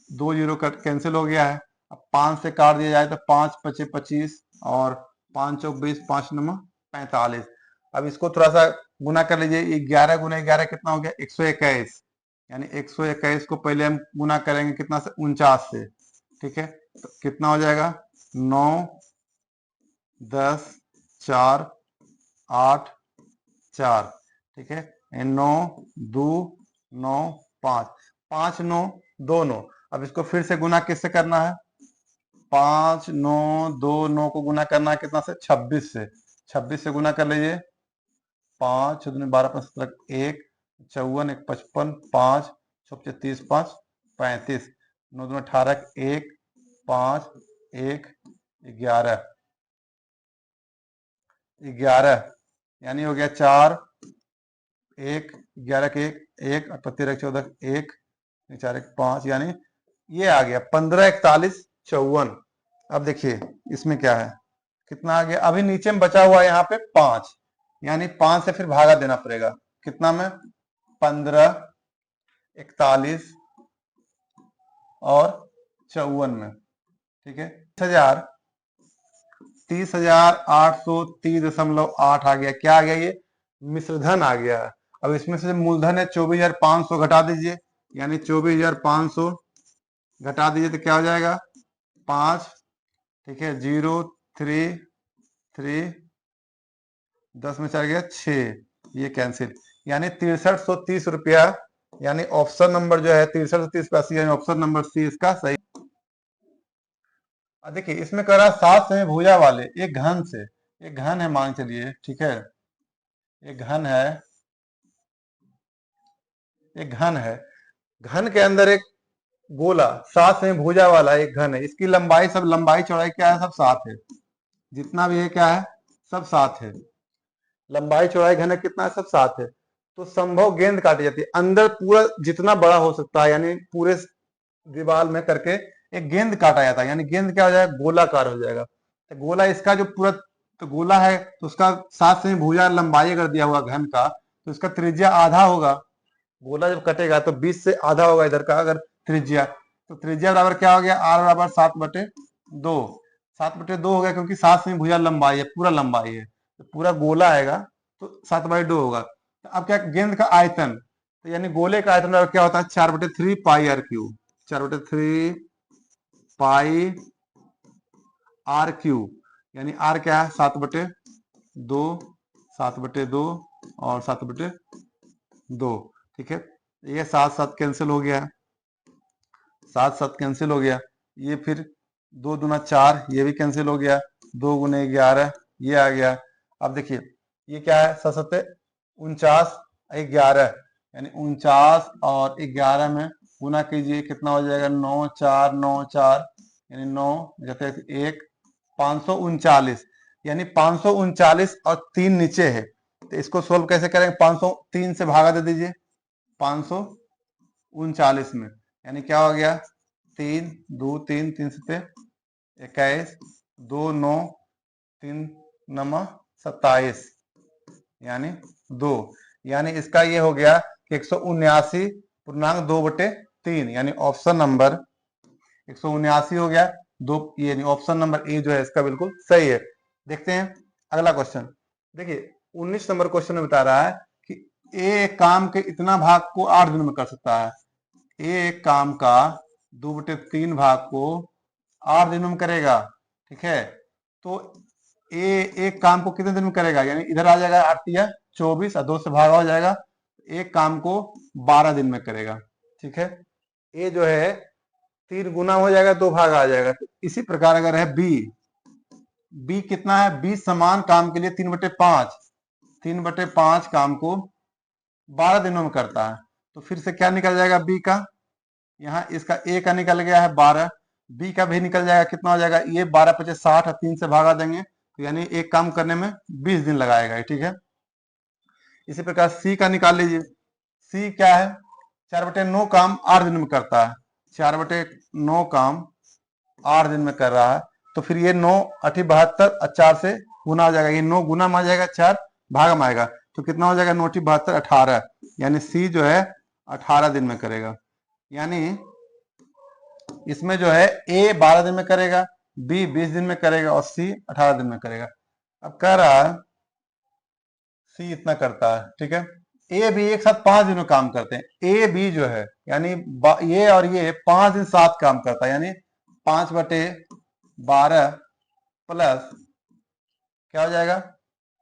2 जीरो कट कैंसिल हो गया है। अब 5 से काट दिया जाए तो 5 पचे 25 और 5 चौक 20, 5 नंबर 45। अब इसको थोड़ा सा गुना कर लीजिए, 11 गुना 11 कितना हो गया? 121, यानी 121 को पहले हम गुना करेंगे कितना से? 49 से। ठीक है, तो कितना हो जाएगा? 9 10 4 8 4। ठीक है, 9 2 9 5 5 9 2 9। अब इसको फिर से गुना किससे करना है? 5 9 2 9 को गुना करना है कितना से? 26 से। 26 से गुना कर लीजिए, 5, 14 12 15 1, 54 1 55, 5 6 30 5 35, 9 2 18 1 5 1 11 11, यानी हो गया 4 1 11 के 1 1 और 13 14 1 4 1 5, यानी ये आ गया 15 41 54। अब देखिए इसमें क्या है, कितना आ गया, अभी नीचे में बचा हुआ है यहाँ पे 5, यानी 5 से फिर भागा देना पड़ेगा, कितना में 15 41 और 54 में, ठीक है। 30,830.8 आ गया, क्या आ गया, ये मिश्रधन आ गया। अब इसमें से मूलधन है 24,500, घटा दीजिए, यानी 24,500 घटा दीजिए तो क्या हो जाएगा 5, ठीक है, 0 3 3 10 में चल गया 6, ये कैंसिल, यानी 6330 रुपया, यानी ऑप्शन नंबर जो है 6330 यानी ऑप्शन नंबर सी इसका सही। देखिए इसमें कह रहा है 7 सेमी भुजा वाले एक घन से, एक घन है मान चलिए, ठीक है, एक घन है, एक घन है, घन के अंदर एक गोला 7 सेमी भुजा वाला एक घन है, इसकी लंबाई सब लंबाई चौड़ाई क्या है, सब 7 है, जितना भी है क्या है, सब 7 है, लंबाई चौड़ाई घन है कितना है, सब 7 है। तो संभव गेंद काटी जाती है अंदर पूरा जितना बड़ा हो सकता है, यानी पूरे दीवार में करके एक गेंद काटा जाता है, यानी गेंद क्या हो जाएगा, गोलाकार हो जाएगा। तो गोला इसका जो पूरा तो गोला है, तो उसका 7 सेमी भुजा लंबाई अगर दिया हुआ घन का, तो इसका त्रिज्या आधा होगा, गोला जब कटेगा तो 20 से आधा होगा इधर का अगर त्रिज्या, तो त्रिज्या बराबर क्या हो गया, आर बराबर 7/2, 7/2 हो गया, क्योंकि 7 सेमी भुजा लंबाई है, पूरा लंबाई है, तो पूरा गोला आएगा तो 7/2 होगा। तो अब क्या, गेंद का आयतन, तो यानी गोले का आयतन क्या होता है 4/3 pi r cube, 4/3 pi r cube, यानी आर क्या है 7/2, 7/2 और 7/2, ठीक है। ये 7 7 कैंसिल हो गया, 7 7 कैंसिल हो गया, ये फिर 2 दूना 4, ये भी कैंसिल हो गया, 2 गुने 11 ये आ गया। अब देखिए ये क्या है, 7 7 49 11, यानी 49 और 11 में गुना कीजिए, कितना हो जाएगा 9 4 9 4, यानी 9 जैसे 1 539, यानी 539 और 3 नीचे है, तो इसको सोल्व कैसे करेंगे, 503 से भागा दे दीजिए 539 में, यानी क्या हो गया 3 2 3 3 7 21 2 9 3 9 27, यानी 2, यानी इसका ये हो गया कि 179.2/3, यानी ऑप्शन नंबर 179 हो गया 2, ये ऑप्शन नंबर ए जो है इसका बिल्कुल सही है। देखते हैं अगला क्वेश्चन, देखिए 19 नंबर क्वेश्चन में बता रहा है कि ए काम के इतना भाग को 8 दिन में कर सकता है, एक काम का 2/3 भाग को 8 दिनों में करेगा, ठीक है। तो एक काम को कितने दिन में करेगा, यानी इधर आ जाएगा 8 या 24 और 2 से भागा हो जाएगा, एक काम को 12 दिन में करेगा, ठीक है। ए जो है 3 गुना हो जाएगा, 2 भाग आ जाएगा। तो इसी प्रकार अगर है बी, बी कितना है, बी समान काम के लिए 3/5, 3/5 काम को 12 दिनों में करता है, तो फिर से क्या निकल जाएगा बी का, यहाँ इसका ए का निकल गया है 12, बी का भी निकल जाएगा, कितना हो जाएगा, ये 12 × 5 = 60 और 3 से भागा देंगे, तो यानी एक काम करने में 20 दिन लगाएगा, ठीक है। इसी प्रकार सी का निकाल लीजिए, सी क्या है 4/9 काम 8 दिन में करता है, 4/9 काम 8 दिन में कर रहा है, तो फिर ये 9 8 72 और 4 से गुना हो जाएगा, ये 9 गुना में आ जाएगा, 4 भाग में आएगा, तो कितना हो जाएगा 9 8 72 18, यानी सी जो है 18 दिन में करेगा, यानी इसमें जो है ए 12 दिन में करेगा, बी 20 दिन में करेगा और सी 18 दिन में करेगा। अब कह रहा है सी इतना करता है, ठीक है। ए बी एक साथ 5 दिन में काम करते हैं, ए बी जो है यानी ये और ये 5 दिन साथ काम करता है, यानी 5/12 प्लस क्या हो जाएगा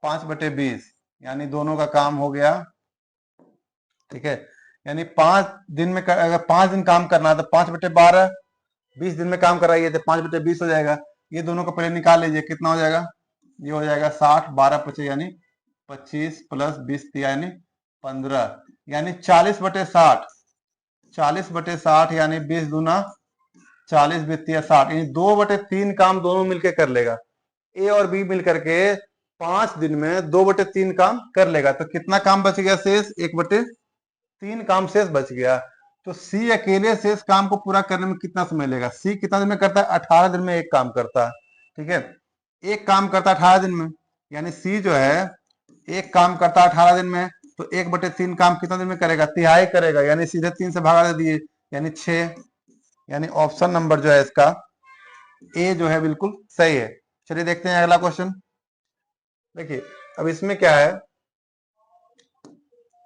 5/20, यानी दोनों का काम हो गया, ठीक है। यानी 5 दिन में अगर 5 दिन काम करना है तो 5/12, 20 दिन में काम कराइए तो 5/20 हो जाएगा, ये दोनों को पहले निकाल लीजिए, कितना हो जाएगा, ये हो जाएगा 60, 12 × 5 यानी 25 प्लस 20 यानी 15, यानी 40/60, 40/60 यानी 20 दूना 40 वित्तीय 60, यानी 2/3 काम दोनों मिलकर कर लेगा। ए और बी मिलकर के 5 दिन में 2/3 काम कर लेगा। तो कितना काम बच गया शेष? 1/3 काम शेष बच गया। तो सी अकेले शेष काम को पूरा करने में कितना समय लेगा? सी कितना दिन में करता है? 18 दिन में एक काम करता है। ठीक है, एक काम करता है 18 दिन में, यानी सी जो है एक काम करता है 18 दिन में। तो 1/3 काम कितना दिन में करेगा? तिहाई करेगा, यानी सीधे 3 से भागा दे दिए, यानी 6, यानी ऑप्शन नंबर जो है इसका ए जो है बिल्कुल सही है। चलिए देखते हैं अगला क्वेश्चन। देखिए अब इसमें क्या है,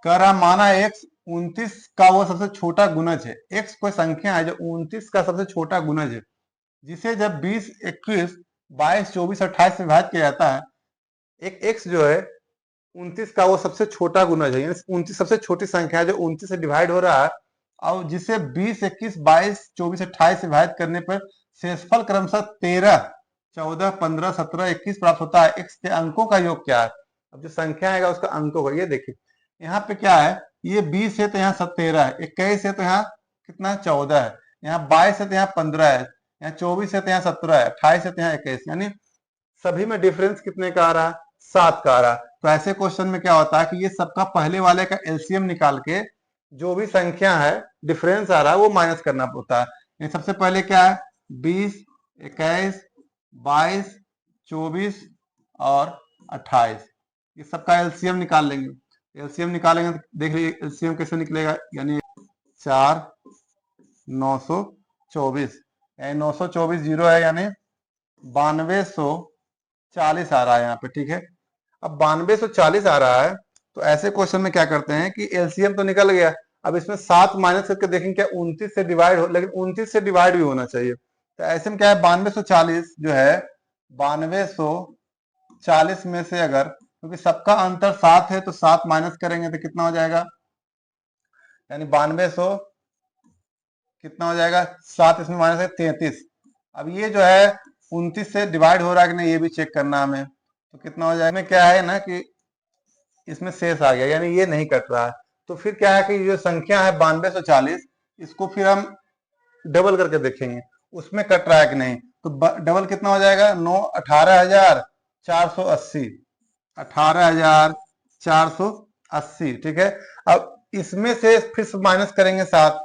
कह रहा माना x 29 का वो सबसे छोटा गुणज है। x कोई संख्या है जो 29 का सबसे छोटा गुणज है, जिसे जब 20, 21, 22, 24, 28 से विभाजित किया जाता है। एक x जो है 29 का वो सबसे छोटा गुणज है, यानी 29 सबसे छोटी संख्या है जो 29 से डिवाइड हो रहा है, और जिसे 20, 21, 22, 24, 28 से विभाजित करने पर शेषफल क्रमशः 13, 14, 15, 17, 21 प्राप्त होता है। x के अंकों का योग क्या है? अब जो संख्या आएगा उसका अंकों का, ये देखिए यहाँ पे क्या है, ये 20 है तो यहाँ 17 है, 21 है तो यहाँ कितना 14 है, यहाँ 22 है तो यहाँ 15 है, यहाँ 24 है तो यहाँ 17 है, 28 है तो यहाँ 21, यानी सभी में डिफरेंस कितने का आ रहा है? 7 का आ रहा है। तो ऐसे क्वेश्चन में क्या होता है कि ये सबका पहले वाले का एलसीएम निकाल के जो भी संख्या है डिफरेंस आ रहा है वो माइनस करना होता है। सबसे पहले क्या है, 20, 21, 22, 24 और 28, ये सबका एलसीएम निकाल लेंगे। एलसीएम निकालेंगे तो देख लीजिए एलसीएम कैसे निकलेगा, यानी 4, 924, यानी 924 जीरो है, यानी 9240 आ रहा है यहाँ पे। ठीक है, अब 9240 आ रहा है, तो ऐसे क्वेश्चन में क्या करते हैं कि एलसीएम तो निकल गया, अब इसमें 7 माइनस करके देखेंगे क्या 29 से डिवाइड हो, लेकिन 29 से डिवाइड भी होना चाहिए। तो ऐसे में क्या है, 9240 जो है 9240 में से अगर, क्योंकि सबका अंतर 7 है तो 7 माइनस करेंगे तो कितना हो जाएगा, यानी 9200 कितना हो जाएगा, 7 इसमें माइनस है 33। अब ये जो है 29 से डिवाइड हो रहा है कि नहीं ये भी चेक करना हमें, तो कितना हो जाएगा, क्या है ना कि इसमें शेष आ गया, यानी ये नहीं कट रहा है। तो फिर क्या है कि जो संख्या है 9240, इसको फिर हम डबल करके देखेंगे उसमें कट रहा है कि नहीं। तो डबल कितना हो जाएगा, 18,480, 18,480। ठीक है, अब इसमें से फिर से माइनस करेंगे 7।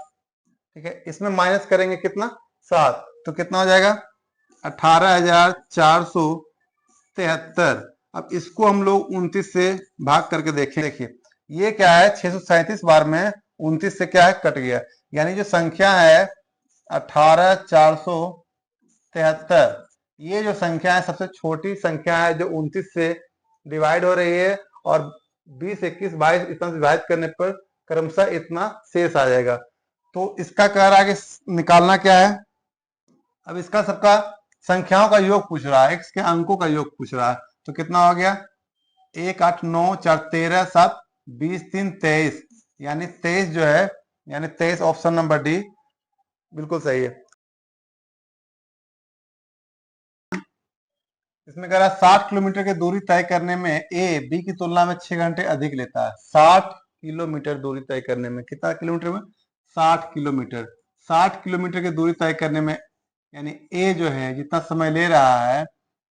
ठीक है, इसमें माइनस करेंगे कितना, 7, तो कितना हो जाएगा 18,473। अब इसको हम लोग 29 से भाग करके देखें। देखिए ये क्या है, 637 बार में 29 से क्या है कट गया, यानी जो संख्या है 18,473, ये जो संख्या है सबसे छोटी संख्या है जो 29 से डिवाइड हो रही है, और 20, 21, 22 इतना विभाजित करने पर क्रमशः इतना शेष आ जाएगा। तो इसका कह रहा है कि निकालना क्या है, अब इसका सबका संख्याओं का योग पूछ रहा है, एक्स के अंकों का योग पूछ रहा है। तो कितना हो गया, 1, 8, 9, 4, 13, 7, 20, 3, 23, यानी 23 जो है, यानी 23 ऑप्शन नंबर डी बिल्कुल सही है। इसमें कह रहा है 60 किलोमीटर की दूरी तय करने में ए बी की तुलना में 6 घंटे अधिक लेता है। 60 किलोमीटर दूरी तय करने में, कितना किलोमीटर में, 60 किलोमीटर। 60 किलोमीटर की दूरी तय करने में यानी ए जो है जितना समय ले रहा है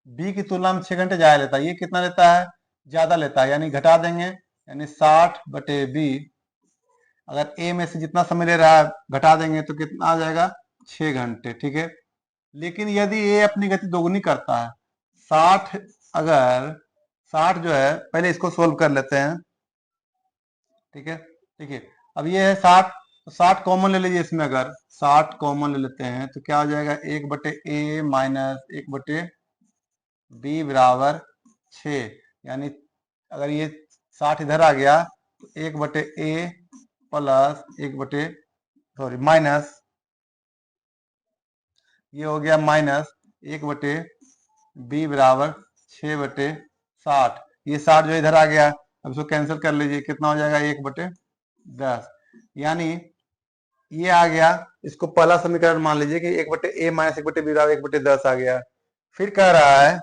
बी की तुलना में 6 घंटे ज्यादा लेता है, ये कितना लेता है, ज्यादा लेता है, यानी घटा देंगे, यानी 60/b। अगर ए में से जितना समय ले रहा है घटा देंगे तो कितना आ जाएगा, 6 घंटे। ठीक है, लेकिन यदि ए अपनी गति दोगुनी करता है, 60, अगर 60 जो है, पहले इसको सोल्व कर लेते हैं। ठीक है, देखिए अब ये है 60, तो 60 कॉमन ले लीजिए इसमें, अगर 60 कॉमन ले लेते हैं तो क्या हो जाएगा, 1/a माइनस 1/b बराबर 6, यानी अगर ये 60 इधर आ गया तो 1/a प्लस 1/, ये हो गया माइनस 1/b बराबर 6/60। ये 60 जो इधर आ गया, अब इसको कैंसिल कर लीजिए, कितना हो जाएगा 1/10, यानी ये आ गया। इसको पहला समीकरण मान लीजिए कि 1/a माइनस 1/b बराबर 1/10 आ गया। फिर कह रहा है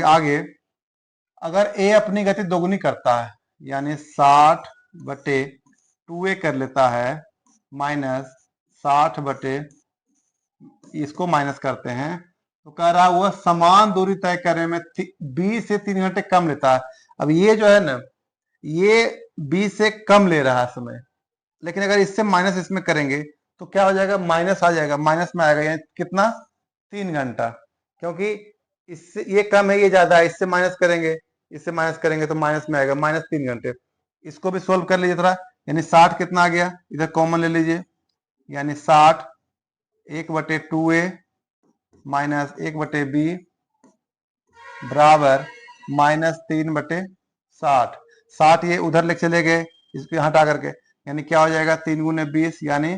आगे अगर ए अपनी गति दोगुनी करता है यानी 60/2a कर लेता है माइनस 60 इसको माइनस करते हैं तो कह रहा है वह समान दूरी तय करने में 20 से 3 घंटे कम लेता है। अब ये जो है ना ये 20 से कम ले रहा है समय, लेकिन अगर इससे माइनस इसमें करेंगे तो क्या हो जाएगा, माइनस आ जाएगा, माइनस में आएगा यानी कितना 3 घंटा, क्योंकि इससे ये कम है ये ज्यादा है, इससे माइनस करेंगे, इससे माइनस करेंगे तो माइनस में आएगा -3 घंटे। इसको भी सोल्व कर लीजिए थोड़ा, यानी 60 कितना आ गया, इधर कॉमन ले लीजिए, यानी 60 1/2a माइनस 1/b बराबर -3/60। 60 ये उधर ले चले गए, इसको हटा करके, यानी क्या हो जाएगा 3 × 20 यानी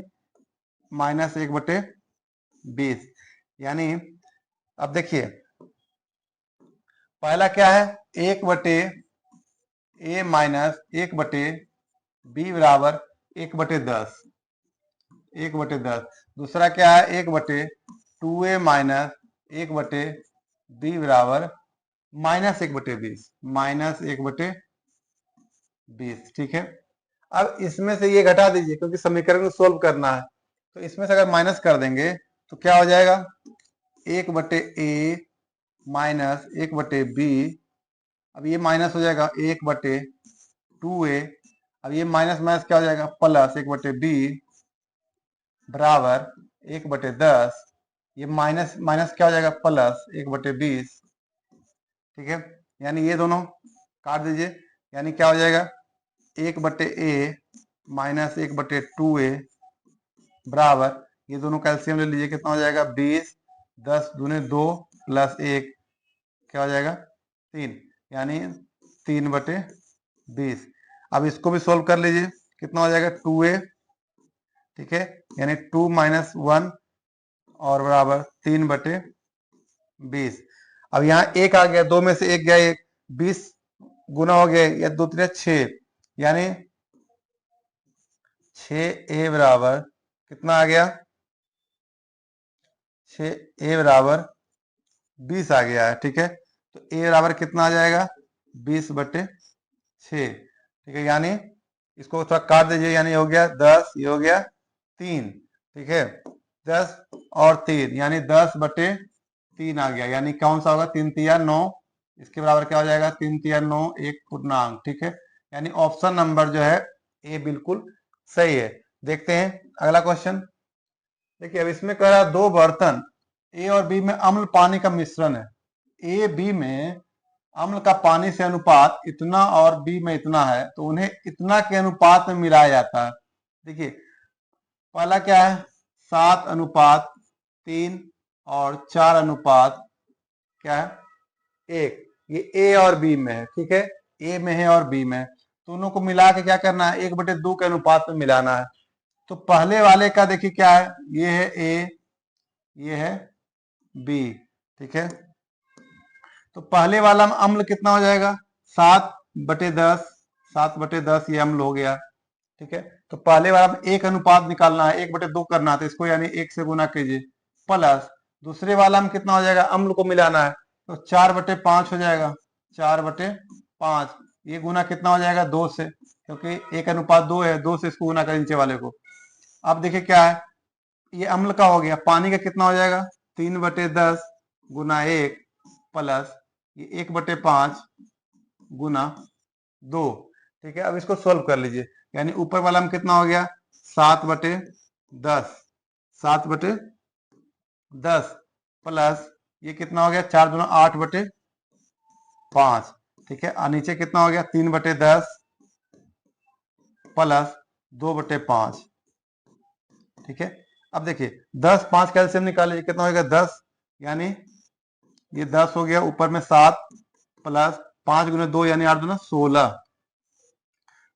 -1/20। यानी अब देखिए पहला क्या है 1/a माइनस 1/b बराबर 1/10, 1/10। दूसरा क्या है 1/2a माइनस 1/b बराबर -1/20, -1/20। ठीक है, अब इसमें से ये घटा दीजिए क्योंकि समीकरण को सोल्व करना है, तो इसमें से अगर माइनस कर देंगे तो क्या हो जाएगा 1/a माइनस 1/b, अब ये माइनस हो जाएगा 1/2a, अब ये माइनस माइनस क्या हो जाएगा प्लस 1/b बराबर 1/10, ये माइनस माइनस क्या हो जाएगा प्लस 1/20। ठीक है, यानी ये दोनों काट दीजिए, यानी क्या हो जाएगा 1/a माइनस 1/2a बराबर, ये दोनों कैल्सियम ले लीजिए, कितना हो जाएगा 20, 10 दूने 2 प्लस 1 क्या हो जाएगा 3, यानी 3/20। अब इसको भी सोल्व कर लीजिए, कितना हो जाएगा 2a, ठीक है, यानी 2 - 1 और बराबर 3/20। अब यहाँ एक आ गया, दो में से एक गया, एक 20 गुना हो गया, या 2 3 6, यानी 6a बराबर कितना आ गया 6a बराबर 20 आ गया है। ठीक है, तो a बराबर कितना आ जाएगा 20/6। ठीक है, यानी इसको थोड़ा काट दीजिए, यानी हो गया 10, ये हो गया 3। ठीक है, 10 और 3 यानी 10/3 आ गया, यानी कौन सा होगा 3 तिया 9, इसके बराबर क्या हो जाएगा 3 तिया 9 एक पूर्णांक। ठीक है, यानी ऑप्शन नंबर जो है ए बिल्कुल सही है। देखते हैं अगला क्वेश्चन। देखिए अब इसमें कह रहा है दो बर्तन ए और बी में अम्ल पानी का मिश्रण है, ए बी में अम्ल का पानी से अनुपात इतना और बी में इतना है, तो उन्हें इतना के अनुपात में मिलाया जाता है। देखिए पहला क्या है 7:3 और 4 क्या है 1, ये ए और बी में है। ठीक है, ए में है और बी में है, दोनों को मिला के क्या करना है 1/2 के अनुपात में मिलाना है। तो पहले वाले का देखिए क्या है, ये है ए, ये है बी। ठीक है, तो पहले वाला में अम्ल कितना हो जाएगा 7/10, 7/10 ये अम्ल हो गया। ठीक है, तो पहले वाला में एक अनुपात निकालना है 1/2 करना है, तो इसको यानी 1 से गुना कीजिए, प्लस दूसरे वाला में कितना हो जाएगा अम्ल को मिलाना है, तो 4/5 हो जाएगा, 4/5, ये गुना कितना हो जाएगा 2 से, क्योंकि 1:2 है, 2 से इसको गुना कर नीचे वाले को। अब देखिए क्या है, ये अम्ल का हो गया, पानी का कितना हो जाएगा 3/10 गुना 1 प्लस ये 1/5 गुना 2। ठीक है, अब इसको सोल्व कर लीजिए, यानी ऊपर वाला में कितना हो गया 7/10, 7/10 प्लस ये कितना हो गया 4 दूना 8/5। ठीक है, और नीचे कितना हो गया 3/10 प्लस 2/5। ठीक है, अब देखिए 10 5 कैल्सियम निकालिए, कितना हो गया 10, यानी ये 10 हो गया, ऊपर में 7 प्लस 5 × 2 यानी 8 दूना 16,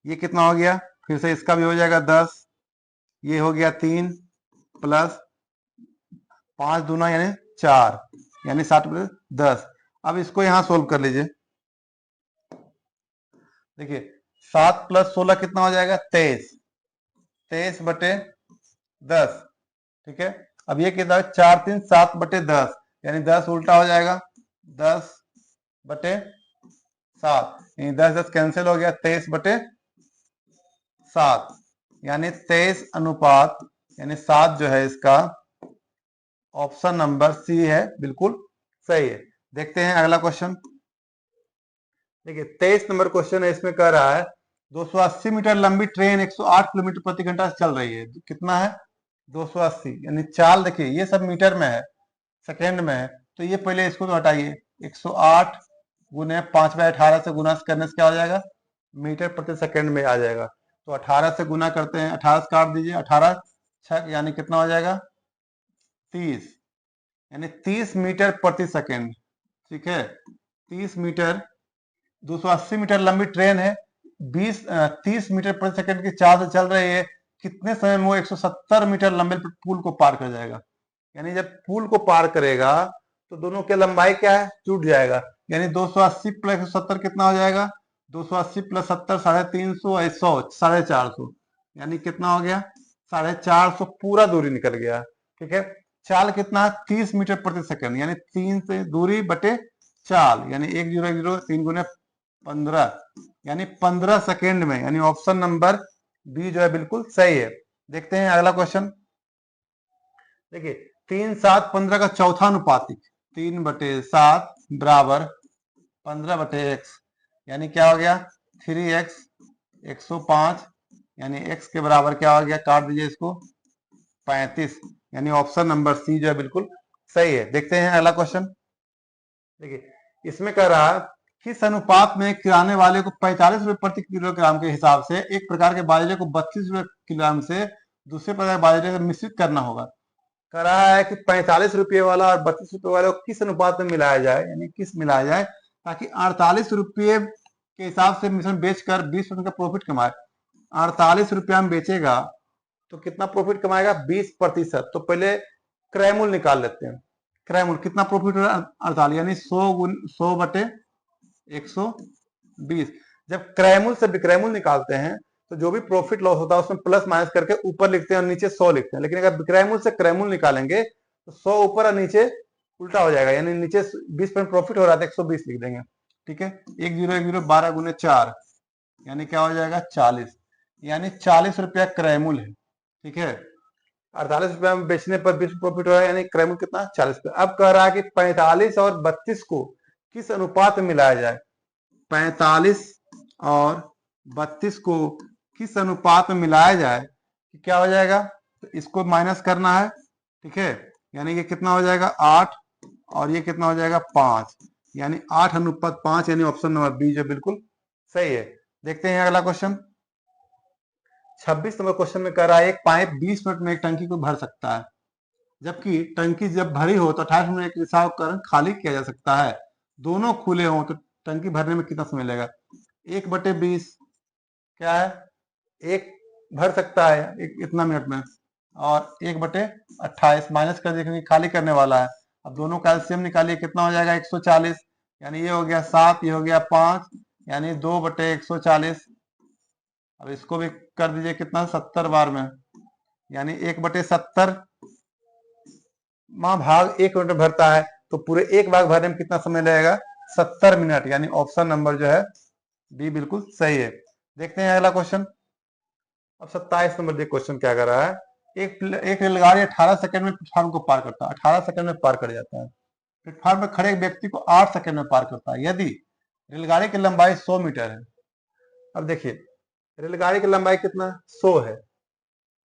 ये कितना हो गया, फिर से इसका भी हो जाएगा 10, ये हो गया 3 प्लस 5 दूना यानी 4, यानी 7/10। अब इसको यहां सोल्व कर लीजिए, देखिए 7 + 16 कितना हो जाएगा 23, 23/10। ठीक है, अब ये कितना 4 3 7/10, यानी 10 उल्टा हो जाएगा 10/7। 7, यानी 10 10 कैंसिल हो गया, 23/7, यानी 23 अनुपात यानी 7 जो है इसका ऑप्शन नंबर सी है, बिल्कुल सही है। देखते हैं अगला क्वेश्चन। देखिए 23 नंबर क्वेश्चन है, इसमें कह रहा है 280 मीटर लंबी ट्रेन 108 किलोमीटर प्रति घंटा से चल रही है। कितना है? 280, यानी चाल देखिए ये सब मीटर में है, सेकेंड में है, तो ये पहले इसको तो हटाइए। 108 गुने 5/18 से गुना करने से क्या हो जाएगा? मीटर प्रति सेकेंड में आ जाएगा। तो 18 से गुना करते हैं, 18 से काट दीजिए, 18 6 यानी कितना हो जाएगा? 30, यानी 30 मीटर प्रति सेकेंड। ठीक है, 30 मीटर, 280 मीटर लंबी ट्रेन है, 30 मीटर प्रति सेकंड की चाल से चल रही है। कितने समय में वो 170 मीटर लंबे पुल को पार कर जाएगा? यानी जब पुल को पार करेगा तो दोनों की लंबाई क्या है? जुट जाएगा, यानी 280 प्लस 170 कितना हो जाएगा? 280 प्लस 70 350, 100 450, यानी कितना हो गया? 450 पूरा दूरी निकल गया। ठीक है, चाल कितना है? 30 मीटर प्रति सेकंड, यानी 3 से दूरी बटे चाल, यानी 1 0 3 गुने 15, यानी 15 सेकेंड में, यानी ऑप्शन नंबर बी जो है बिल्कुल सही है। देखते हैं अगला क्वेश्चन। देखिए 3 7 15 का चौथा अनुपातिक 3/7 बराबर 15/x, यानी क्या हो गया? 3x 105, यानी x के बराबर क्या हो गया? काट दीजिए इसको, 35, यानी ऑप्शन नंबर सी जो है बिल्कुल सही है। देखते हैं अगला क्वेश्चन। देखिए इसमें कह रहा है किस अनुपात में किराने वाले को 45 रुपए प्रति किलोग्राम के हिसाब से एक प्रकार के बाजरे को 32 रुपए किलोग्राम से दूसरे प्रकार के बाजरे से मिश्रित करना होगा। कह रहा है कि 45 रुपये वाला और 32 रुपये वाले को किस अनुपात में मिलाया जाए, यानी किस मिलाया जाए ताकि 48 रुपये के हिसाब से मिश्रण बेचकर 20% का प्रॉफिट कमाए। 48 रुपया में बेचेगा तो कितना प्रॉफिट कमाएगा? 20%। तो पहले क्रय मूल्य निकाल लेते हैं। क्रय मूल्य कितना प्रॉफिट हो रहा है? 48, यानी 100/120। जब क्रय मूल्य से विक्रय मूल्य निकालते हैं तो जो भी प्रॉफिट लॉस होता है उसमें प्लस माइनस करके ऊपर लिखते हैं और नीचे 100 लिखते हैं। लेकिन अगर विक्रय मूल्य से क्रय मूल्य निकालेंगे तो 100 ऊपर और नीचे उल्टा हो जाएगा, यानी नीचे 20% प्रॉफिट हो रहा था 120 लिख देंगे। ठीक है, 10 12 गुने 4, यानी क्या हो जाएगा? 40, यानी 40 रुपया क्रय मूल्य है। ठीक है, 48 रुपया में बेचने पर 20 प्रॉफिट हो रहा है, यानी क्रय मूल्य कितना? 40 रुपया। अब कह रहा है कि 45 और 32 को किस अनुपात में मिलाया जाए? 45 और 32 को किस अनुपात में मिलाया जाए कि क्या हो जाएगा? तो इसको माइनस करना है। ठीक है, यानी ये कितना हो जाएगा? 8, और ये कितना हो जाएगा? 5, यानी 8:5, यानी ऑप्शन नंबर बी जो बिल्कुल सही है। देखते हैं अगला क्वेश्चन। 26 नंबर क्वेश्चन में कह रहा है एक पाइप 20 मिनट में एक टंकी को भर सकता है, जबकि टंकी जब भरी हो तो 28 मिनट के रिसाव कर खाली किया जा सकता है। दोनों खुले हों तो टंकी भरने में कितना समय लगेगा? 1/20 क्या है? एक भर सकता है एक इतना मिनट में, और 1/28 माइनस कर देखिए खाली करने वाला है। अब दोनों का एलसीएम निकालिए, कितना हो जाएगा? 140, यानी ये हो गया 7, ये हो गया 5, यानी 2/140। अब इसको भी कर दीजिए, कितना? 70 बार में, यानी 1/70 भाग 1 मिनट भरता है, तो पूरे एक भाग भरने में कितना समय लगेगा? 70 मिनट, यानी ऑप्शन नंबर जो है बी बिल्कुल सही है। देखते हैं अगला क्वेश्चन। अब 27 नंबर देखिए क्वेश्चन क्या कर रहा है। एक रेलगाड़ी 18 सेकंड में प्लेटफॉर्म को पार करता है, 18 सेकंड में पार कर जाता है। प्लेटफॉर्म में खड़े व्यक्ति को 8 सेकंड में पार करता है यदि रेलगाड़ी की लंबाई 100 मीटर है। अब देखिए रेलगाड़ी की लंबाई कितना? 100 है।